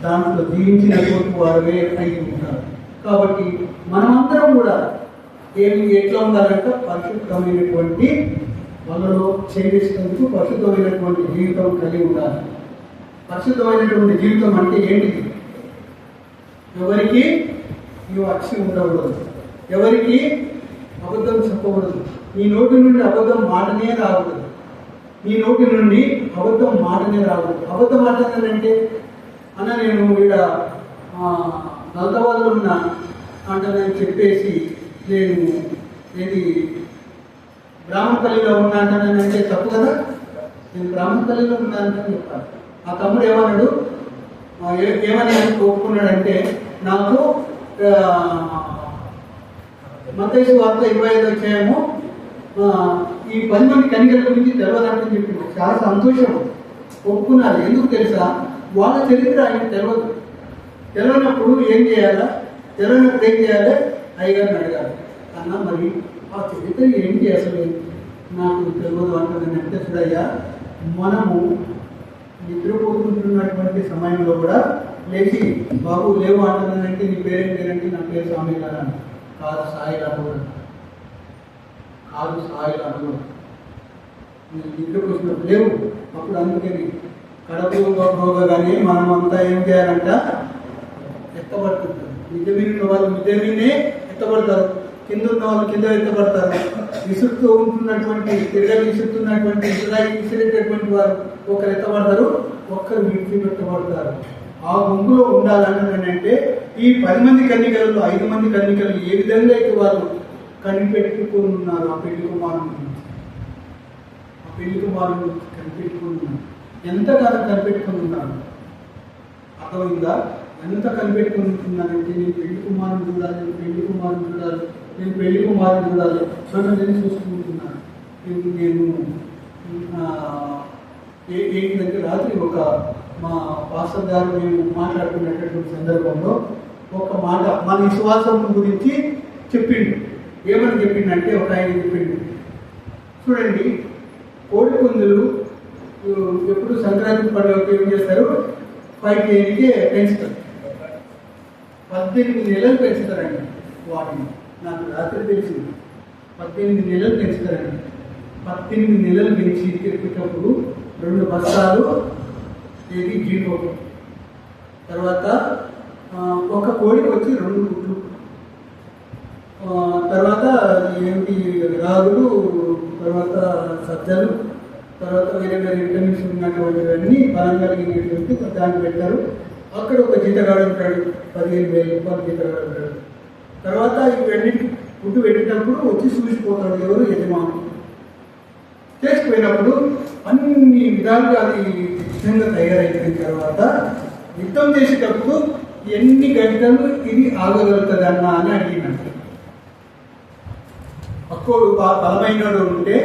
దాంట్లో జీవించినటువంటి వారే అయి ఉంటారు. కాబట్టి మనమందరం కూడా ఎట్లా ఉండాలంటే పరిశుద్ధమైనటువంటి వాళ్ళలో చేసేందుకు పరిశుద్ధమైనటువంటి జీవితం కలిగి ఉండాలి. పరిశుద్ధమైనటువంటి జీవితం అంటే ఏంటిది? ఎవరికి నీవు అక్షి ఉండకూడదు, ఎవరికి అబద్ధం చెప్పకూడదు, నీ నోటి నుండి అబద్ధం మాటనే రాకూడదు, నీ నోటి నుండి అబద్ధం మాటనే రాకూడదు. అబద్ధం మాట్లాడాలంటే అన్న నేను ఇక్కడ నల్తవాళ్ళు ఉన్నా అంటే నేను చెప్పేసి నేను ఏది బ్రాహ్మణపల్లిలో ఉన్నా అంటే తప్పు కదా. నేను బ్రాహ్మణపల్లిలో ఉన్నానని చెప్పాను. ఆ తమ్ముడు ఏమన్నాడు, ఏమని ఒప్పుకున్నాడంటే నాకు మత్తయి వార్త 25వ అధ్యాయము ఈ 10 మంది కన్యకల గురించి తెలవదంటే చెప్పింది. చాలా సంతోషం, ఒప్పుకున్నారు. ఎందుకు తెలుసా? వాళ్ళ చరిత్ర ఆయనకు తెలియనప్పుడు ఏం చేయాలా? తెలియనప్పుడు ఏం చేయాలి? అయ్యగారిని అడగాలి. అన్న మరి ఆ చరిత్ర ఏంటి అసలు నాకు తెలియదు అంటుందని అంటే చూడయ్యా, మనము నిద్రపోతుంటున్నటువంటి సమయంలో కూడా లేచి బాబు లేవు అంటున్నానంటే నీ పేరేంటంటే నా పేరు స్వామి గారు అని. కాదు సాయి అనకూడదు, కాదు సాయి అనకూడదు. నిద్రకు వచ్చినప్పుడు లేవు. అప్పుడు అందుకని కడపగానే మనం అంతా ఏం చేయాలంట? ఎత్తబడుతుంటారు. మిద్దె మీద ఉన్న వాళ్ళు మిద్దె మీదనే ఎత్తబడతారు, కింద ఉన్న వాళ్ళు కింద ఎత్తబడతారు. విసురుతూ ఉంటున్నటువంటి తిరగలు విసురుతున్నటువంటి విసిరేటటువంటి వారు ఒకరు ఎత్తబడతారు, ఒక్కరు విడిచిపెట్టబడతారు. ఆ గుంపులో ఉండాలంటే ఈ 10 మంది కన్యకలలో 5 మంది కన్యకలు ఏ విధంగా అయితే వారు కనిపెట్టుకుని ఉన్నారు, ఆ పెళ్లి కుమారుని కనిపెట్టుకుని ఉన్నారు. ఎంతకాలం కనిపెట్టుకుని ఉన్నారు? అర్థమైందా? ఎంత కనిపెట్టుకుని ఉంటున్నానంటే నేను పెళ్లి కుమారుని చూడాలి, నేను పెళ్లి కుమారుని చూడాలి, నేను పెళ్లి కుమారుని చూడాలి నేను చూసుకుంటున్నాను. నేను ఏంటంటే రాత్రి ఒక మా పాస్టర్ గారు మేము మాట్లాడుకునేటటువంటి సందర్భంలో ఒక మాట మన విశ్వాసం గురించి చెప్పిండు. ఏమని చెప్పిండంటే ఒక ఆయన చెప్పిండు, చూడండి కోడి పుంజులు ఎప్పుడు సంక్రాంతి పండుగకి ఏం చేస్తారు? 5 కేజీకే పెంచుతారు, 18 నెలలు పెంచుతారండి వాటిని. నాకు రాత్రి తెలిసింది 18 నెలలు పెంచుతారండి. 18 నెలలు పెంచి తెప్పేటప్పుడు 2 బస్తాలు ఏది జీడిపప్పు, తర్వాత ఒక కోడికి వచ్చి 2 గుడ్లు, తర్వాత ఏంటి రాగులు, తర్వాత సజ్జలు, తర్వాత వేరే వేరే విటమిన్స్ ఉన్నటువంటివన్నీ బలం కలిగినటువంటి దాన్ని పెట్టారు. అక్కడ ఒక జీతగాడు ఉంటాడు, 15,000 రూపాయలు జీతగాడు ఉంటాడు. తర్వాత ఇవన్నిటికి ఫుడ్ పెట్టేటప్పుడు వచ్చి చూసిపోతాడు ఎవరు? యజమాని. చేసిపోయినప్పుడు అన్ని విధాలుగా అది విధంగా తయారైపోయిన తర్వాత యుద్ధం చేసేటప్పుడు ఎన్ని గంటలు ఇది ఆగగలుగుతుందన్నా అని అడిగినట్టు. పక్కోడు బలమైనడు ఉంటే,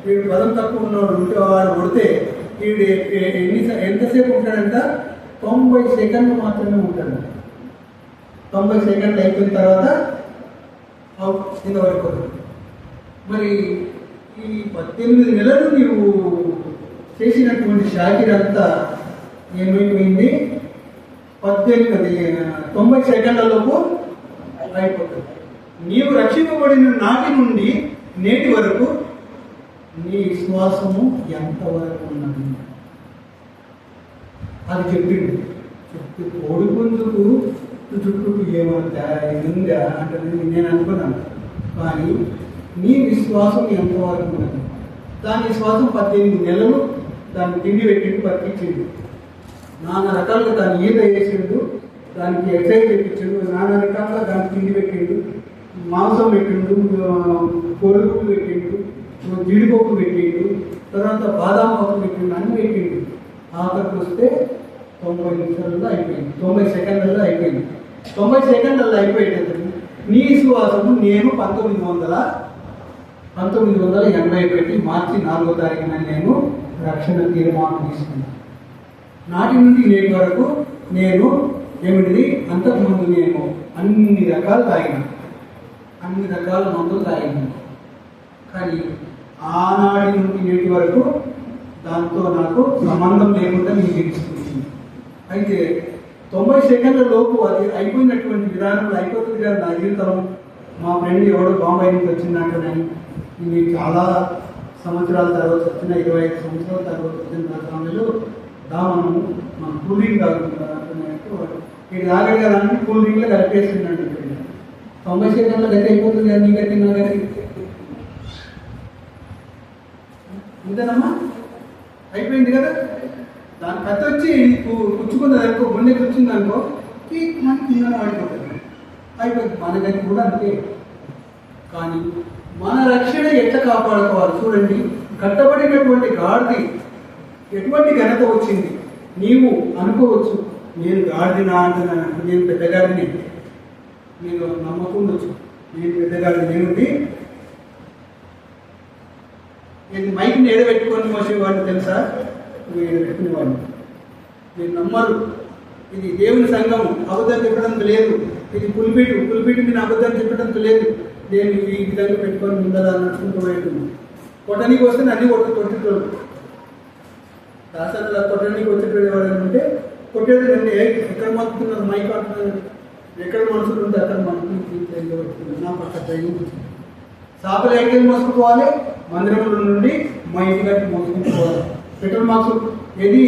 వీడు బలం తక్కువ ఉన్నవాడు ఉంటే వాడు కొడితే వీడు ఎంతసేపు ఉంటాడంట? 90 సెకండ్లు మాత్రమే ఉంటాడు. 90 సెకండ్లు అయిపోయిన తర్వాత కింద పడిపోతాడు. మరి ఈ 18 నెలలు నీవు చేసినటువంటి షాకిర్ అంతా ఏమైపోయింది? 90 సెకండ్లలోపు అయిపోతుంది. నీవు రక్షింపబడిన నాటి నుండి నేటి వరకు నీ విశ్వాసము ఎంతవరకు ఉన్నది అది చెప్పింది. చెప్తే కోడి పుంజుకు చుట్టూ ఏమంతా ఉందా అంటే నేను అనుకున్నాను. కానీ నీ విశ్వాసం ఎంతవరకు ఉన్నది? దాని విశ్వాసం 18 నెలలు దాన్ని తిండి పెట్టిండు, బతికించిండు. నానా రకాలుగా దాన్ని ఈత వేసిండు, దానికి ఎక్సైజ్ తెప్పించిండు, నానా రకాలుగా దాన్ని తిండి పెట్టిండు, మాంసం పెట్టిండు, పొరుగు పెట్టిండు, జీడిపప్పు పెట్టిండు, తర్వాత బాదాం పప్పు పెట్టిండు, అన్ని పెట్టిండు. ఆఖరికి వస్తే 90 నిమిషాలలో అయిపోయింది, 90 సెకండ్లలో అయిపోయింది. 90 సెకండ్లలో అయిపోయేటప్పుడు నీ విశ్వాసము నేను 1981 మార్చి 4వ తారీఖున నేను రక్షణ తీర్మానం తీసుకున్నాను. నాటి నుండి నేటి వరకు నేను ఏమిటిది? అంతకుముందు నేను అన్ని రకాల మందులు తాగినాను. కానీ ఆనాటి నుండి నేటి వరకు దాంతో నాకు సంబంధం లేకుండా నేను జీవిస్తుంది. అయితే 90 సెకండ్ల లోపు అది అయిపోయినటువంటి విధానంలో అయిపోతుంది కదా నా జీవితం. మా ఫ్రెండ్ ఎవడో బాంబాయి నుంచి వచ్చిందంటేనని నేను చాలా సంవత్సరాల తర్వాత వచ్చిన 25 సంవత్సరాల తర్వాత వచ్చిన నా సమయంలో దామను మన కూల్ డ్రింక్ తాగుతున్నట్టు ఇది తాగడు కదా అని కూల్ డ్రింక్లో కలిపేస్తున్నాడు. 90 సెకండ్ల గతి అయిపోతుంది కదా, నీ గతి నా గతి ఇంతేనమ్మా, అయిపోయింది కదా. దాని కథ వచ్చి కూర్చుకుంది అనుకో, గుండె కూర్చుంది అనుకో, మనకి కింద ఆడిపోతుంది, అయిపోయింది. మన గతి కూడా అంతే. కానీ మన రక్షణ ఎట్లా కాపాడుకోవాలి చూడండి. కట్టబడినటువంటి గాడిది ఎటువంటి ఘనత వచ్చింది? నీవు అనుకోవచ్చు, నేను గాడిదినా అంటున్నాను, నేను పెద్దగాడిని, నేను నమ్మకుండొచ్చు, నేను పెద్దగాడిని. నేనుండి నేను మైక్ని ఎడబెట్టుకొని మోసేవాడిని తెలుసా? నువ్వు ఎడబెట్టుకునేవాడిని. మీరు నమ్మరు. ఇది దేవుని సంఘం, అబద్ధం చెప్పడం లేదు. ఇది పులిపీటు మీద అబద్ధం చెప్పడం లేదు. నేను ఈ విధంగా పెట్టుకొని ముందర నడుచుకుంటూ పోయేటుంది. కొట్టనీకి వస్తే అన్ని కొట్టేటోడు, దాసనలా కొట్టనీకి వచ్చేటోడు ఎవరైనా ఉంటే కొట్టేది నన్ను ఎక్కడ మక్కుతున్నారు, మైక్ ఆడుతున్నారు, ఎక్కడ మనుషులు ఉంటే అక్కడ మనసులు పెట్టుకున్నారు. నాకు అక్కడ ధైర్యం వచ్చింది. చేపలు ఎక్కడికి మోసుకుపోవాలి? మందిరంలో నుండి మా ఇంటి గట్టి మోసుకుపోవాలి. పెట్రోల్ మార్క్స్ ఏది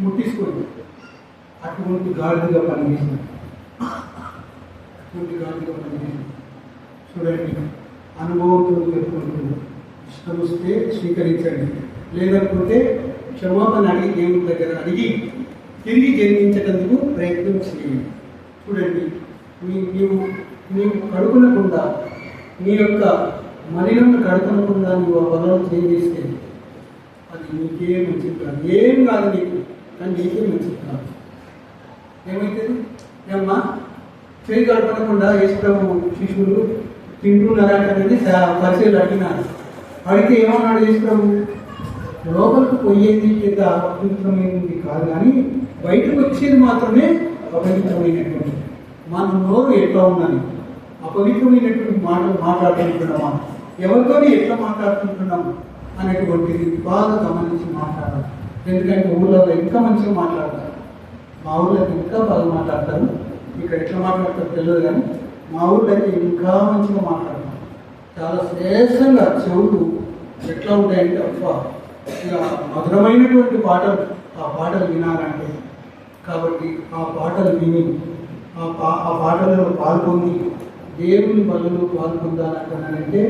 ముట్టించుకోండి. అటువంటి గాడిగా పనిచేసింది. చూడండి, అనుభవంతో చెప్పుకుంటుంది. ఇష్టం వస్తే స్వీకరించండి, లేదనుకుంటే క్షమాపణ అడిగి దేవుని దగ్గర అడిగి తిరిగి జన్మించేందుకు ప్రయత్నం చేయండి. చూడండి, నీవు కడుకునకుండా, నీ యొక్క మలినము కడుకునకుండా నువ్వు ఆ పనులు చేస్తే అది నీకే మంచిది కాదు. ఏం కాదు నీకు, కానీ నీకే మంచిది కాదు. ఏమైతుంది? ఏమ్మా, చేయి గడపడకుండా యేసుప్రభు శిష్యులు తింటున్నారంటే పరిచయాలు అడిగినారు. అడిగితే ఏమన్నాడు యేసుప్రభు? లోపలికి పోయేది పెద్ద అపవిత్రమైనది కాదు, కానీ బయటకు వచ్చేది మాత్రమే అపవిత్రమైనటువంటి. మన నోరు ఎట్లా ఉన్నది? అపవిత్రమైనటువంటి మాటలు మాట్లాడుకుంటున్నామా? ఎవరితోని ఎట్లా మాట్లాడుకుంటున్నాము అనేటువంటిది బాగా గమనించి మాట్లాడాలి. ఎందుకంటే ఊళ్ళో ఇంకా మంచిగా మాట్లాడతారు, మా ఊళ్ళో ఇంకా బాగా మాట్లాడతారు. ఇక్కడ ఎట్లా మాట్లాడతారు తెలియదు, కానీ మా ఊళ్ళో అయితే ఇంకా మంచిగా మాట్లాడతారు. చాలా శ్రేష్టంగా చెవులు ఎట్లా ఉంటాయంటే అబ్బా, ఇక మధురమైనటువంటి పాటలు, ఆ పాటలు వినాలంటే. కాబట్టి ఆ పాటలు విని ఆ పాటలలో పాల్గొని దేవుని పనులు పాల్గొందాలంటున్నానంటే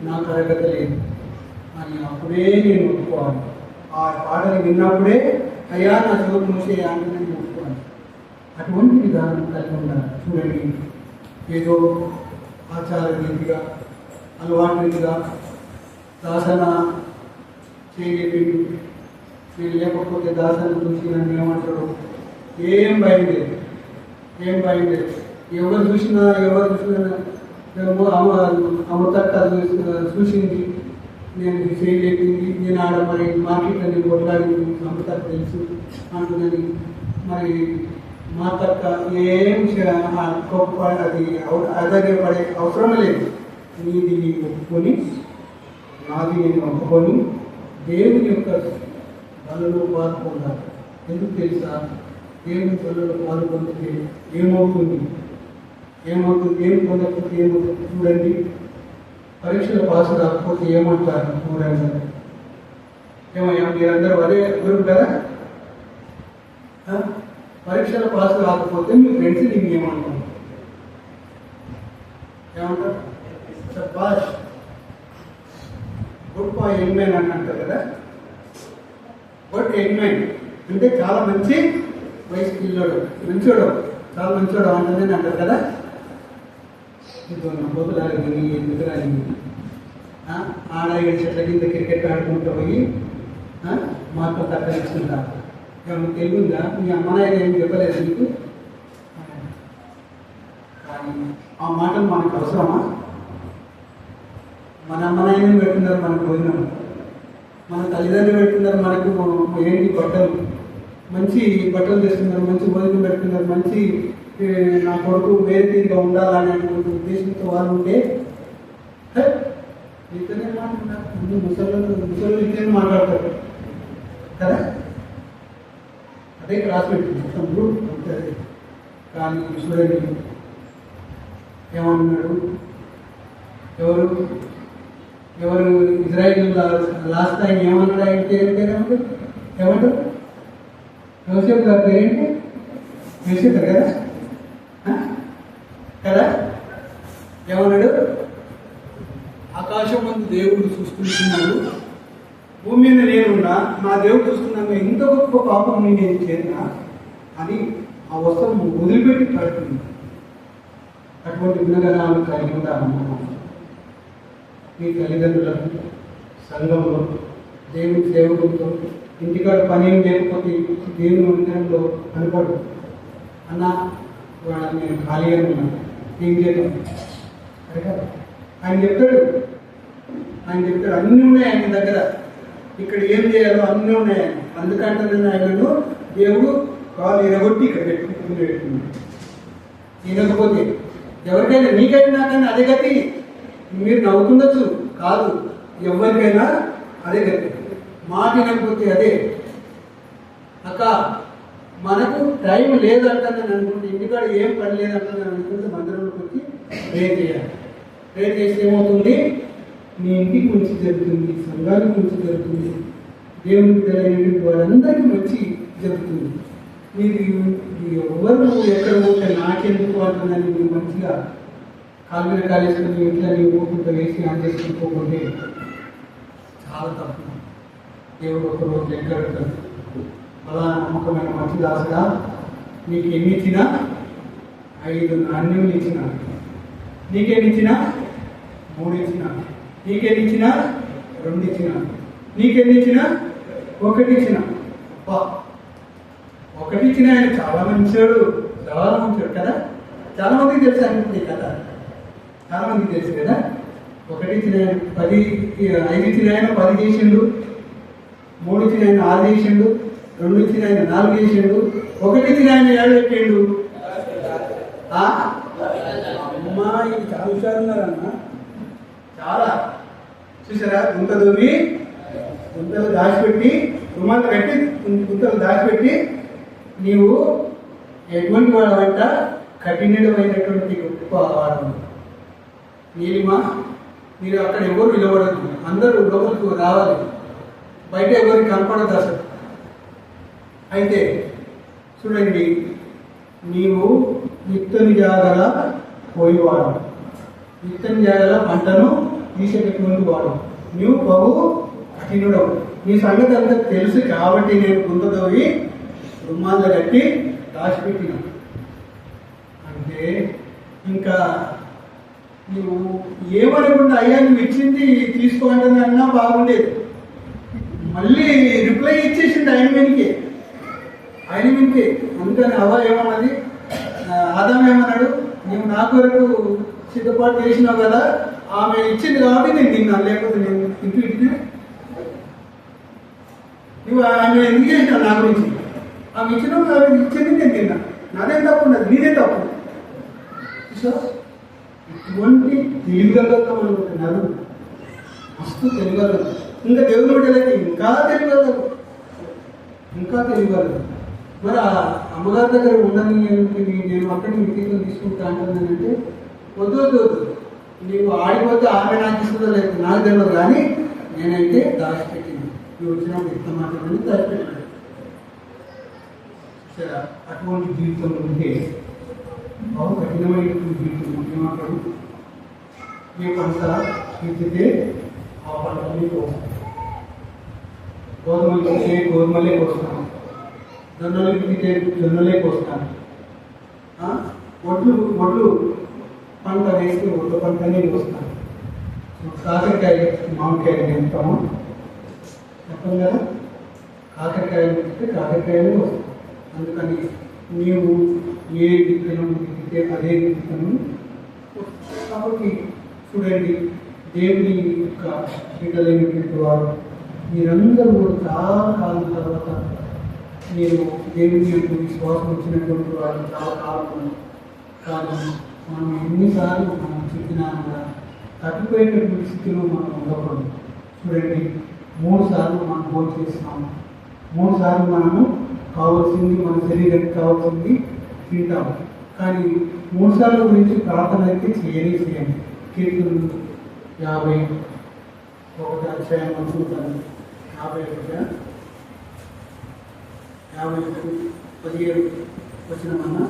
నాకు అర్హత లేదు అని అప్పుడే నేను ఒప్పుకోవాలి. ఆ పాటలు విన్నప్పుడే అయ్యా నా చోటు మూసే అంటే నేను ఒప్పుకోవాలి. అటువంటి విధానం కలిగి ఉండాలి. చూడండి, ఏదో ఆచార రీతిగా, అలవాటు రీతిగా దాసన చేయలేడు. నేను లేకపోతే దాసన చూసి నన్ను ఏమంటాడు? ఏం భయం లేదు. ఏం భయం లేదు. ఎవరు చూసినా అమృతక్క చూసింది, నేను చేయలేపింది, నేను ఆడ మరి మార్కెట్లో నేను కొట్లాడింది అమృతక్క తెలుసు అంటున్నది. మరి మా తక్క ఏం గొప్ప అది ఆధారపడే అవసరం లేదు. నీది ఒప్పుకొని నాది నేను ఒప్పుకొని దేవుని యొక్క బలలో పాల్గొంటారు. ఎందుకు తెలుసా? దేవుని బలలో పాల్గొంటే ఏమవుతుంది, ఏం పొందకపోతే ఏమవుతుంది చూడండి. పరీక్షలు పాస్ కాకపోతే ఏమంటారు చూడండి. ఏమయ్యా మీరందరూ అదే గురువు కదా? పరీక్షలు పాస్ కాకపోతే మీ ఫ్రెండ్స్ నీకు ఏమంటారు? ఏమంటారు? Pass good boy young man అని అంటారు కదా. గుడ్ యంగ్ మ్యాన్ అంటే చాలా మంచి వయసు పిల్లోడు, మంచోడు, చాలా మంచోడు అంటుందని అంటారు కదా. బొబ్బులాగా ఎందుకు రాని ఆడ 7 చెట్ల కింద క్రికెట్ ఆడుకుంటూ పోయి మాతో తక్కువ ఇచ్చుకుంటారు. మీకు తెలియదా? మీ అమ్మ నాయన ఏం చెప్పలేదు నీకు? కానీ ఆ మాటలు మనకు అవసరమా? మన అమ్మ నాయన పెట్టున్నారు మనకు భోజనం, మన తల్లిదండ్రులు పెట్టున్నారు మనకు ఏంటి బట్టలు, మంచి బట్టలు తెస్తున్నారు, మంచి భోజనం పెట్టుకున్నారు, మంచి నా కొడుకు వేరే తీరుగా ఉండాలనేటువంటి ఉద్దేశంతో వాళ్ళు ఉంటే ఇతనే మాట్లాడతారు. ముసళ్ళు ఇతనే మాట్లాడతారు కదా. అదే క్లాస్ పెట్టింది ఉంటుంది. కానీ చూడండి ఏమన్నాడు, ఎవరు ఇజ్రాయిల్ లాస్ట్ టైం ఏమన్నాడు? ఆయన పేరేంటి? ఏమంటారు? యోసేపు గారి పేరేంటి? యోసేపు కదా కదా. ఏమన్నాడు? ఆకాశం ముందు దేవుడు చూసుకుంటున్నాడు, భూమి మీద నేనున్నా, నా దేవుడు చూస్తున్నాను, ఇంత గొప్ప పాపం నేను చేరినా అని ఆ వస్త్రం వదిలిపెట్టి కడుతుంది. అటువంటి గుణగణాలు కలిగి ఉంటామన్నా మీ తల్లిదండ్రులకు, సంఘంలో, దేవుని సేవకులతో, ఇంటికాడ పని ఏం లేకపోతే దేవుని మందిరంలో కనపడు అన్న వాళ్ళ నేను ఖాళీగా ఉన్నాను, ఏం చేయడం ఆయన చెప్తాడు. అన్నీ ఉన్నాయి ఆయన దగ్గర, ఇక్కడ ఏం చేయాలో అన్నీ ఉన్నాయి. అందుకంటే నేను ఆయనను దేవుడు కాలు ఎరగొట్టి ఇక్కడ పెట్టుకుని వినకపోతే ఎవరికైనా, నీకైనా నాకైనా అదే గతి. మీరు నవ్వుతుండొచ్చు, కాదు, ఎవరికైనా అదే గతి. మాట వినకపోతే అదే. అక్క మనకు టైం లేదంటే నేను అనుకుంటే, ఇంటికాడ ఏం పని లేదంటే నేను అనుకుంటే మందిరంలోకి వచ్చి ప్రే చేయాలి. ప్రే చేస్తే ఏమవుతుంది? నీ ఇంటికి మంచి జరుగుతుంది, సంఘానికి మంచి జరుగుతుంది, దేవునికి తెలియని వాళ్ళందరికీ మంచి జరుగుతుంది. మీరు ఎవరు ఎక్కడ ఉంటే నాకెందుకు అంటుందని మీరు మంచిగా కాలు కాలేసుకుని ఇంట్లో నీ ఊపుకుంటూ వేసి చేసుకుపోకుంటే చాలా తప్పు. దేవుడు ఒకరోజు ఎక్కడతాడు. అలా నమ్మకమైన మంచి దాసుగా నీకు ఎన్ని ఇచ్చినా 5 నాణ్యం ఇచ్చిన, నీకేమి ఇచ్చినా 3 ఇచ్చిన, నీకేమి ఇచ్చినా 2 ఇచ్చిన, నీకెన్ని ఇచ్చినా 1 ఇచ్చిన. 1 ఇచ్చిన ఆయన చాలా మంచివాడు, చాలా మంచివాడు కదా. చాలా మందికి తెలుసు అనుకుంటే ఈ కథ, చాలా మందికి తెలుసు కదా. 1 ఇచ్చిన ఆయన 10, 5 ఇచ్చిన ఆయన 10 చేసిండు, 3 ఇచ్చిన ఆయన 6 చేసిండు, 2 ఇచ్చిన ఆయన 4 చేసిండు, 1 ఇచ్చిన ఆయన 7 పెట్టిండు. అమ్మా ఇది చాలా హుషారున్నారన్న, చాలా చూసారా. గుంతలు దాచిపెట్టి, రుమాలు కట్టి గుంతలు దాచిపెట్టి, నీవు ఎటువంటి వాడవంట? కఠినమైనటువంటి గొప్ప వాడు. నీలిమా మీరు అక్కడ ఎవరు నిలబడదు, అందరూ లోపలికి రావాలి, బయట ఎవరికి కనపడదు అసలు. అయితే చూడండి, నీవు విత్తని జాగల పోయివాడు, విత్తని జాగల పంటను తీసేటటువంటి వాడు, నీవు బహు కఠినుడవు. నీ సంగతి అంతా తెలుసు కాబట్టి నేను గుంతతోవి రుమాల్లో కట్టి దాచిపెట్టిన. అంటే ఇంకా నువ్వు ఏమనుకుంటా, అయ్యా నువ్వు ఇచ్చింది తీసుకోవాలని అన్నా బాగుండేది. మళ్ళీ రిప్లై ఇచ్చేసింది ఆయన మీదకి. అందుకని అవ్వ ఏమన్నది, ఆదాం ఏమన్నాడు, నువ్వు నా కొరకు సిద్ధపాటు చేసినావు కదా, ఆమె ఇచ్చింది కాబట్టి నేను తిన్నాను, లేకపోతే నేను ఇంటికి నువ్వు ఆమె ఎందుకు చేసినావు నా గురించి, ఆమె ఇచ్చినావు, ఆమె ఇచ్చింది నేను తిన్నా, నాదే తప్పు ఉన్నది, నీదే తప్పు. సో ఇటువంటి తెలివిగలతో అనుకుంటున్నారు, మస్తు తెలియగలరు. ఇంకా దేవుని బిడ్డలకి ఇంకా తెలియగలరు, ఇంకా తెలియగలరు. మరి ఆ అమ్మగారి దగ్గర ఉండని నేను అక్కడిని వికీతం తీసుకుంటా అంటున్నానంటే వద్దు వద్దు వద్దు, నీవు ఆడిపోతే ఆమె నాకు ఇస్తుందో లేదు నాకు తెలియదు, కానీ నేనైతే దాచిపెట్టింది, నువ్వు వచ్చినప్పుడు ఎంత మాత్రమే దాచిపెట్టాను. సరే, అటువంటి జీవితం ఉంటే బాగు కఠినమైనటువంటి జీవితం ఏమంటాడు, మీ పంట ఎత్తితే ఆ పంటని గోధుమలు ఎత్తితే గోధుమలే కోస్తాను, జొన్నలు ఎత్తితే జొన్నలే కోస్తాను, వడ్లు పంట వేస్తే ఒడ్ల పంటనే కోస్తాను. కాకరకాయ మామిడికాయలు తింటాము చెప్పం కదా, కాకరకాయలు తింటే కాకరకాయలే వస్తాం. అందుకని నీవు ఏ విత్తనం విత్తితే అదే విత్తనం. కాబట్టి చూడండి, దేవుని యొక్క బిడ్డలైనటువంటి వారు మీరందరూ కూడా చాలా కాలం తర్వాత మీరు దేవుని యొక్క విశ్వాసం వచ్చినటువంటి వారు చాలా కాలం. కానీ మనం ఎన్నిసార్లు మనం చెప్పినా కూడా తప్పిపోయినటువంటి స్థితిలో మనం ఉండకూడదు. చూడండి, 3 సార్లు మనం భోజనం చేస్తున్నాము, 3 సార్లు మనము కావాల్సింది మన శరీరానికి కావాల్సింది తింటాము, కానీ 3 సార్ల గురించి ప్రార్థన అయితే చేయండి. కీర్తనలు 51 అధ్యాయం అనుకుంటాను, 51:17 వచ్చినమన్నా.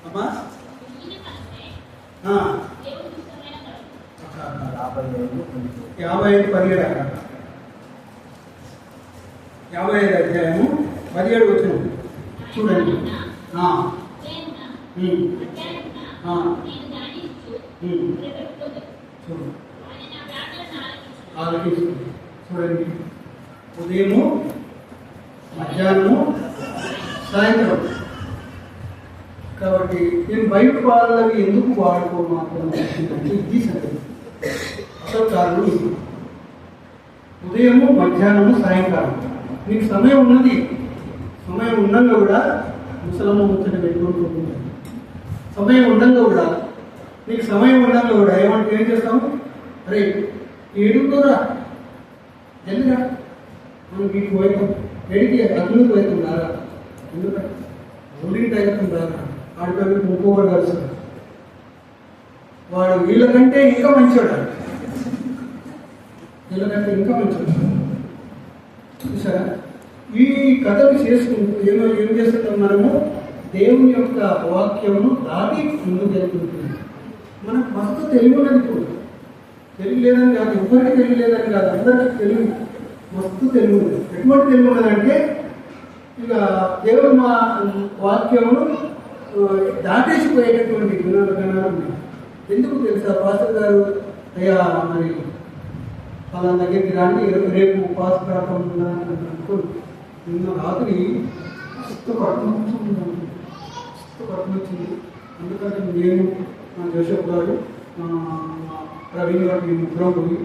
అమ్మా 55:17 55 అధ్యాయము 17 వచ్చిన చూడండి. చూడండి, ఉదయము, మధ్యాహ్నము, సాయంత్రం. కాబట్టి నేను బయట వాళ్ళవి ఎందుకు వాడుకోమాత్రం వచ్చిందంటే ఇది సంగతి. అసలు కారణం ఇది. ఉదయము, మధ్యాహ్నము, సాయంకాలం నీకు సమయం ఉన్నది. సమయం ఉండగా కూడా ముసలమ్మ ముచ్చట పెట్టుకుంటుంది. సమయం ఉండగా కూడా నీకు సమయం ఉండగా కూడా ఏమంటే ఏం చేస్తాము, అరే ఏడుకోరా ఎందుకురా మనం వీటికి పోయినాం, ఎడికి అగ్నికి పోయినాం రారా, ఎందుకంటే ఒళ్ళింటి అవుతాం రారా, ఆడిపోయి ఇంకోవాడు కలుస్తాడు, వాడు వీళ్ళకంటే ఇంకా మంచివాడు, వీళ్ళకంటే ఇంకా మంచివాడు. చూసారా, ఈ కథలు చేసుకుంటూ ఏం చేస్తున్నాం మనము, దేవుని యొక్క వాక్యమును దాటి ముందుకు జరుగుతుంది. మనకు మస్తు తెలివి ఉన్నది. ఇప్పుడు తెలివి లేదని కాదు, ఎవరికి తెలివి లేదని కాదు, అందరికీ తెలివి మస్తు తెలివి ఉంది. ఎటువంటి తెలివి ఉన్నదంటే ఇక దేవుడు మా వాక్యమును దాటేసిపోయేటటువంటి గుణాలు ఉన్నాయి. ఎందుకు తెలుసా, పాస్టర్ గారు అయ్యా మరి వాళ్ళ దగ్గరికి రాండి, రేపు ఉపాస ప్రారంభం అనుకోండి. నిన్న రాత్రి వచ్చింది. అందుకంటే నేను జోషప్ గారు ప్రవీణ్ గారు మేము ముగ్గురం పోయి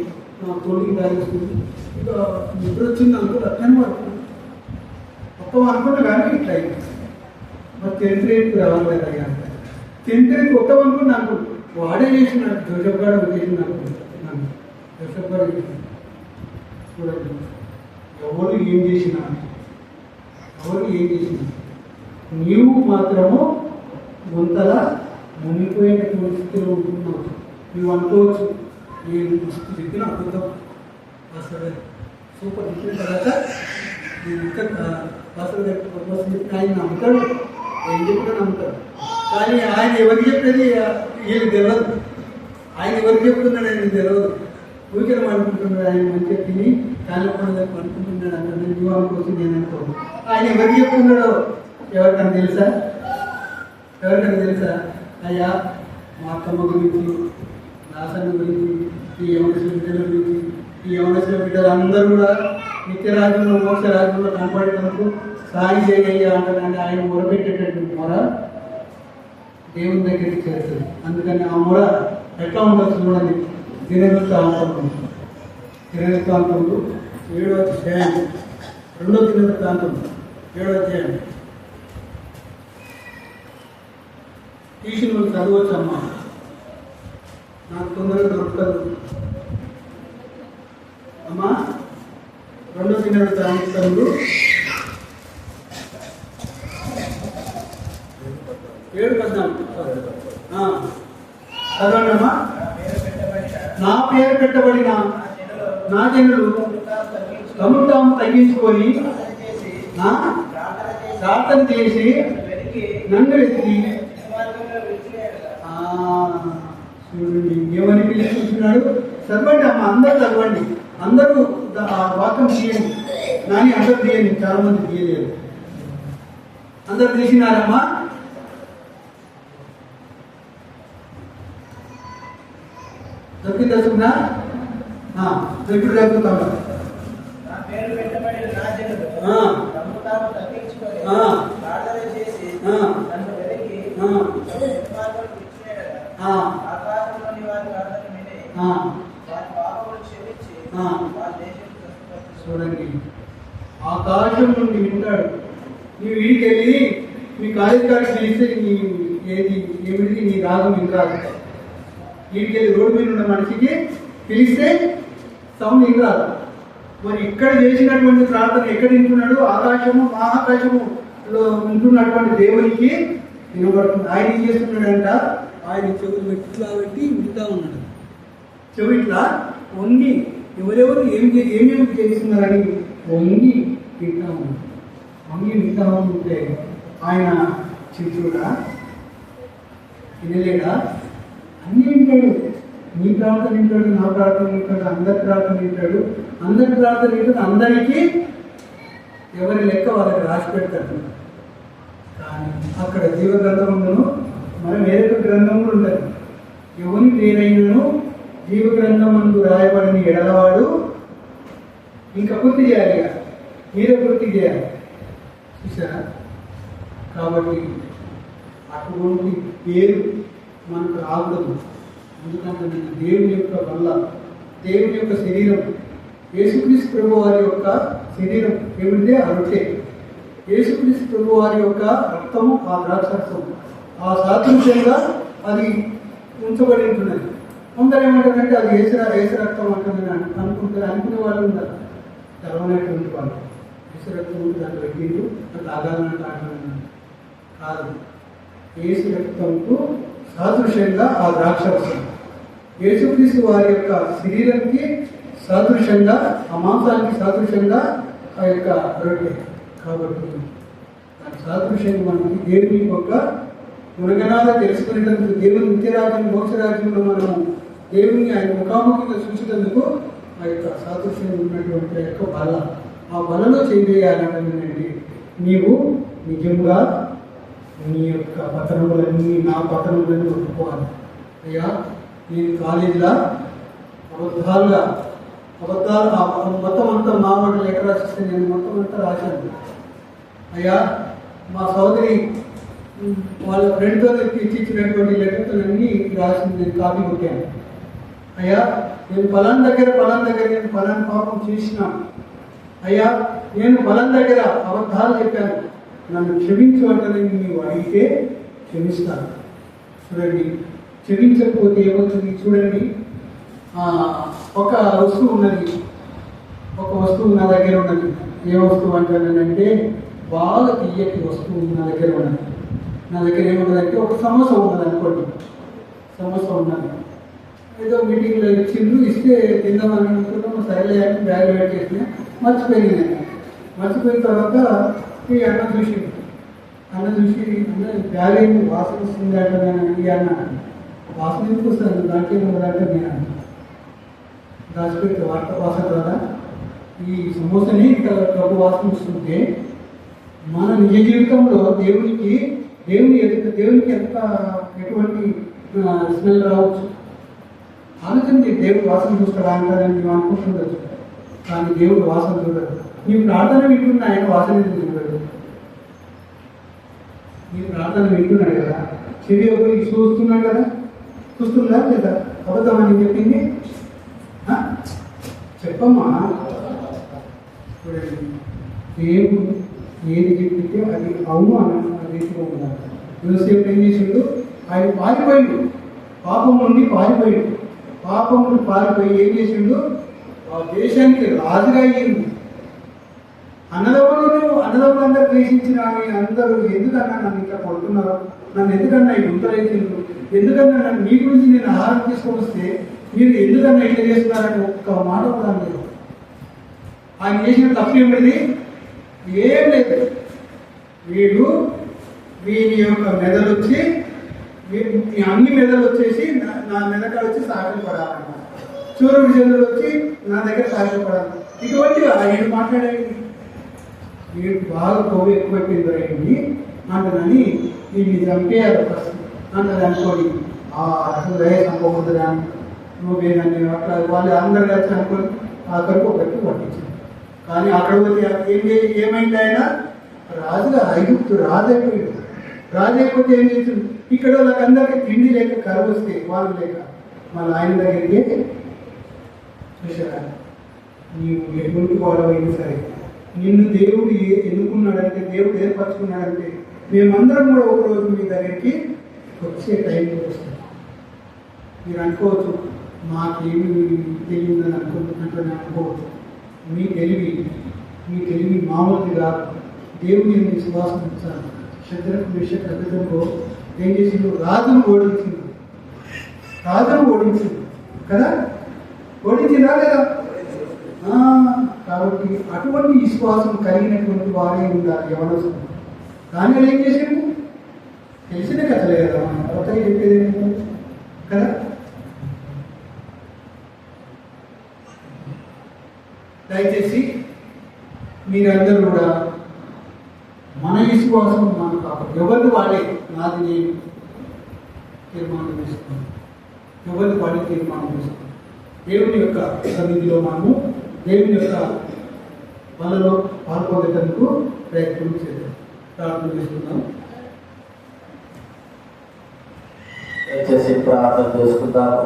తోలికి తయారేసుకుంది. ఇక నిద్ర వచ్చింది అనుకో అట్లనే పడుతుంది. మొత్తం అనుకున్నా కానీ ఇట్లా అయింది. మరి 10th grade రావాలి కదా అయ్యా, 10th grade కొత్త అనుకుని నాకు వాడే చేసిన జోషప్ గారు చేసిన నన్ను జోషప్ గారు చేసిన. చూడండి, ఎవరు ఏం చేసినా నీవు మాత్రము గుంతల మునిగిపోయేటటువంటి స్థితిలో ఉంటున్నావు. నువ్వు అనుకోవచ్చు, నేను మస్తు చెప్పిన అద్భుతం అసలు సూపర్ చెప్పిన తర్వాత నేను ఇంకా అసలు చెప్పిన ఆయన నమ్ముతాడు, ఏం చెప్పినా నమ్ముతాడు. కానీ ఆయన ఎవరికి చెప్పేది వీళ్ళకి తెలియదు, ఆయన ఎవరికి చెప్తున్నాడు ఆయనకి తెలియదు. ఊరికే అనుకుంటున్నాడు, ఆయన మంచిగా తిని కాళ్ళపడి అనుకుంటున్నాడు అంటే నువ్వు అనుకోవచ్చు, నేను అనుకోను. ఆయన ఎవరికి చెప్తున్నాడో ఎవరికైనా తెలుసా? అయ్యా మా అక్కమ్మ గురించి, నాసన్న గురించి, ఈ యమన బిడ్డల గురించి, ఈ యవనస్తుల బిడ్డలందరూ కూడా నిత్య రాజ్యంలో మోక్ష రాజ్యంలో కనపడేటందుకు సాయి చేయ అంటారని ఆయన మొరపెట్టేటటువంటి మొర దేవుని దగ్గరికి చేస్తుంది. అందుకని ఆ మొర ఎట్లా ఉండొచ్చు చూడండి. దినవృత్తాంతములు 7వ అధ్యాయం 2వ దినవృత్తాంతం 7వ అధ్యాయం తీసిన వాళ్ళు చదవచ్చు అమ్మా, నాకు తొందరగా దొరకదు అమ్మా. 2వ దినవృత్తాంతములు 7:14 చదవండి అమ్మా. నా పేరు పెట్టబడిన నా జనులు తమను తాము తగ్గించుకొని ప్రార్థన చేసి నన్ను వెతికి చూడండి ఏమని పిలుస్తున్నాడు. చదవండి అమ్మ, అందరూ చదవండి, అందరూ వాక్యం తీయండి. నాని అందరూ తీయండి, చాలా మంది తీయలేదు. అందరు తీసినారమ్మా. దొరికిందా చూడా? ఇప్పుడు జరుగుతాము. నా పేరు పెట్టబడిన నా జనులు తమను తాము తగ్గించుకొని ప్రార్థన చేసి నన్ను వెతికి మార్గం విడిచివేయగా ఆకాశంలోని వారి ప్రార్థన విని వారి పాపములు క్షమించి వారి దేశం చూడండి, ఆకాశం నుండి వింటాడు. నీవు వీడికి వెళ్ళి మీ కాలేజ్ కాడికి పిలిస్తే నీ ఏమిటి నీ రాగం ఇంకా వీడికి వెళ్ళి రోడ్డు మీద ఉన్న మనిషికి పిలిస్తే సౌండ్ ఏం రాదు. మరి ఇక్కడ చేసినటువంటి ప్రార్థన ఎక్కడ వింటున్నాడు? ఆకాశము మహాకాశములో ఉంటున్నటువంటి దేవునికి వినబడుతుంది. ఆయన ఏం చేస్తున్నాడంట? ఆయన చెవులు ఇట్లా పెట్టి వింటా ఉన్నాడు. చెవి ఇట్లా వంగి ఎవరెవరు ఏమేమి చేస్తున్నారని వంగి వింటా ఉన్నాడు. వంగి వింటా ఉంటే ఆయన చిత్రుడా వినలేడా? అన్నీ వింటాడు. నీ ప్రార్థన వింటాడు, నా ప్రార్థన వింటాడు, అందరి ప్రార్థన వింటాడు. అందరి ప్రార్థన వింటాడు. అందరికీ ఎవరి లెక్క వాళ్ళకి రాసి పెడతాడు. కానీ అక్కడ జీవ గ్రంథం ఉండను, మనం వేరొక గ్రంథం కూడా ఉంటుంది. ఎవరి పేరైనను జీవ గ్రంథం అందు రాయబడిన ఎడలవాడు ఇంకా పూర్తి చేయాలి, మీరే పూర్తి చేయాలి. చూసారా? కాబట్టి అటువంటి పేరు మనకు రాకూడదు. ఎందుకంటే దేవుని యొక్క వల్ల దేవుని యొక్క శరీరం యేసుక్రీస్తు ప్రభు వారి యొక్క శరీరం ఏమిటంటే ఆ రొట్టె. యేసుక్రీస్తు ప్రభు వారి యొక్క రక్తము ఆ ద్రాక్షరసం ఆ సాదృశ్యంగా అది ఉంచబడి ఉంటున్నది. కొందరు ఏమంటారంటే అది ఏసు రక్తం అంటుందని అనుకునే వాళ్ళు ఉంటారు. తెలవనటువంటి వాళ్ళు ఏసు రక్తం ఉంటే దాంట్లో పెట్టిండు అది తాగాలని కాదు. ఏసు రక్తంకు సాదృశ్యంగా ఆ ద్రాక్షరసం యేసుక్రీస్తు వారి యొక్క శరీరానికి సాదృశ్యంగా ఆ మాంసానికి సాదృశ్యంగా ఆ యొక్క రొట్టె. కాబట్టి దాని సాదృశ్యంగా మనకి దేవుని యొక్క గుణగణాలు తెలుసుకునేటందుకు దేవుని నిత్యరాజ్యం మోక్షరాజ్యంలో మనము దేవుని ఆయన ముఖాముఖిగా చూసేందుకు ఆ యొక్క సాదృశ్యంగా ఉన్నటువంటి యొక్క బల ఆ బలలో చేయవేయాలంటే నీవు నిజంగా నీ యొక్క పతనములన్నీ నా పతనములన్నీ ఒప్పుకోవాలి. అయ్యా నేను కాలేజీలో అబద్ధాలు మొత్తం అంతా మా మాట లెటర్ రాసిస్తే నేను మొత్తం అంతా రాశాను. అయ్యా మా సోదరి వాళ్ళ ఫ్రెండ్తో ఇచ్చినటువంటి లెటర్తో అన్నీ రాసింది నేను కాపీ కొట్టాను. అయ్యా నేను పలాన్ దగ్గర నేను పలాన్ పాపం చేసినాను. అయ్యా నేను పలాన్ దగ్గర అబద్ధాలు చెప్పాను, నన్ను క్షమించు అంటే నీవు అడిగితే క్షమిస్తాను. చూడండి, క్షమించకపోతే ఏమవుతుంది? చూడండి, ఒక వస్తువు ఉన్నది, ఒక వస్తువు నా దగ్గర ఉన్నది. ఏ వస్తువు అంటానంటే బాగా తీయటి వస్తువు నా దగ్గర ఉన్నది. నా దగ్గర ఏమున్నదంటే ఒక సమోసా ఉన్నది అనుకోండి. సమోసా ఉన్నది, ఏదో మీటింగ్లో ఇస్తే తిందామని అనుకుంటున్నాం. సరేలే అని బ్యాగ్ పెట్టేసిన మర్చిపోయింది. మర్చిపోయిన తర్వాత ఈ అన్న చూసి బ్యాగ్ ఏమి వాసన వస్తుంది అంటే నేను ఈ అన్న వాసన ఎందుకు వస్తుంది దాంట్లో ఏముందంటే నేను దాచిపెట్టి వాసన ద్వారా ఈ సమోసాని ఇక్కడ డబ్బు వాసన వస్తుంటే మన నిజ జీవితంలో దేవునికి ఎంత ఎటువంటి స్మెల్ రావచ్చు. ఆలోచన దేవుడు వాసన చూస్తాడా అంటారని మేము అనుకుంటుండొచ్చు, కానీ దేవుడు వాసన చూడడు. నీ ప్రార్థన వింటున్న ఆయన వాసన చూడడు. నీ ప్రార్థన వింటున్నాడు కదా, చెవి ఒకరికి చూస్తున్నాడు కదా, చూస్తుందా లేదా? అబద్ధమని చెప్పింది చెప్పమ్మా. దేవుడు ఏది చెప్తే అది అవును అన్న రీతిలో ఉండాలి. యోసేపు ఏం చేసిండు? ఆయన పారిపోయిండు, పాపం నుండి పారిపోయిండు. పాపం నుండి పారిపోయి ఏం చేసిండు? ఆ దేశానికి రాజుగా అయ్యిండు. అన్నదమ్ములందరూ ద్వేషించిన అందరూ ఎందుకన్నా నన్ను ఇట్లా కొడుతున్నారు, నన్ను ఎందుకన్నా ఈ గుంతలేసిండ్రు, ఎందుకన్నా నన్ను మీ గురించి నేను ఆహారం తీసుకొని వస్తే మీరు ఎందుకన్నా ఇట్లా చేస్తున్నారని ఒక్క మాట కూడా లేదు. ఆయన చేసిన తప్పు ఏమిటి? ఏం లేదు. వీని యొక్క మెదలు వచ్చి అన్ని మెదలు వచ్చేసి నా మెదకాలు వచ్చి సాగలు పడాలన్నమాట. సూర్యుడి చంద్రుడు వచ్చి నా దగ్గర సాగలు పడాలి. ఇటువంటి ఆయన మాట్లాడేది వీడు బాగా కొవ్వు ఎక్కువైపోయింది అంటదని వీడిని చంపేయాలి ఫస్ట్ అంటది అనుకోని ఆ హృదయ సంభవద్దు అని నువ్వేనని అట్లా వాళ్ళు అందరు కలిసి అనుకొని ఆఖరికి ఒకరికి పట్టించింది. కానీ అక్కడ పోతే ఏమైంది? ఆయన రాజుగా ఐగుప్తు రాజైపోయాడు. రాజైపోతే ఏం చేస్తుంది? ఇక్కడ వాళ్ళకందరికీ తిండి లేక కరువు వస్తే వాళ్ళు లేక మళ్ళీ ఆయన దగ్గరికి చూసారా, నీవు ఎటువంటి వాడవైనా సరే నిన్ను దేవుడు ఎన్నుకున్నాడంటే, దేవుడు ఏర్పరచుకున్నాడంటే మేమందరం కూడా ఒకరోజు మీ దగ్గరికి వచ్చే టైంకి వస్తాం. మీరు అనుకోవచ్చు మాకేమి తెలియదని అనుకుంటున్నట్లని అనుకోవచ్చు. మీ తెలివి మామూలుది కాదు. దేవుని విశ్వాసం ఇచ్చారు. శత్రుకు విషయ అభివృద్ధిలో ఏం చేసిండు? రాజును ఓడించిండు కదా, ఓడించిందా లేదా? కాబట్టి అటువంటి విశ్వాసం కలిగినటువంటి వారే ఉండాలి యవనస్తులు. కానీ ఏం చేసాడు? తెలిసిన కథలే కదా, మన కొత్తగా చెప్పేది కదా. దయచేసి మీరందరూ కూడా మన విశ్వాసం మనం కాదు, ఎవరిని వాడే నాది నేను తీర్మానం తీసుకున్నాను, ఎవరిని వాడే తీర్మానం తీసుకున్నాను. దేవుని యొక్క సన్నిధిలో మనము దేవుని యొక్క పనులలో పాల్గొనేందుకు ప్రయత్నం చేద్దాం. ప్రార్థన చేసుకుందాం. దయచేసి ప్రార్థన చేసుకుందాము.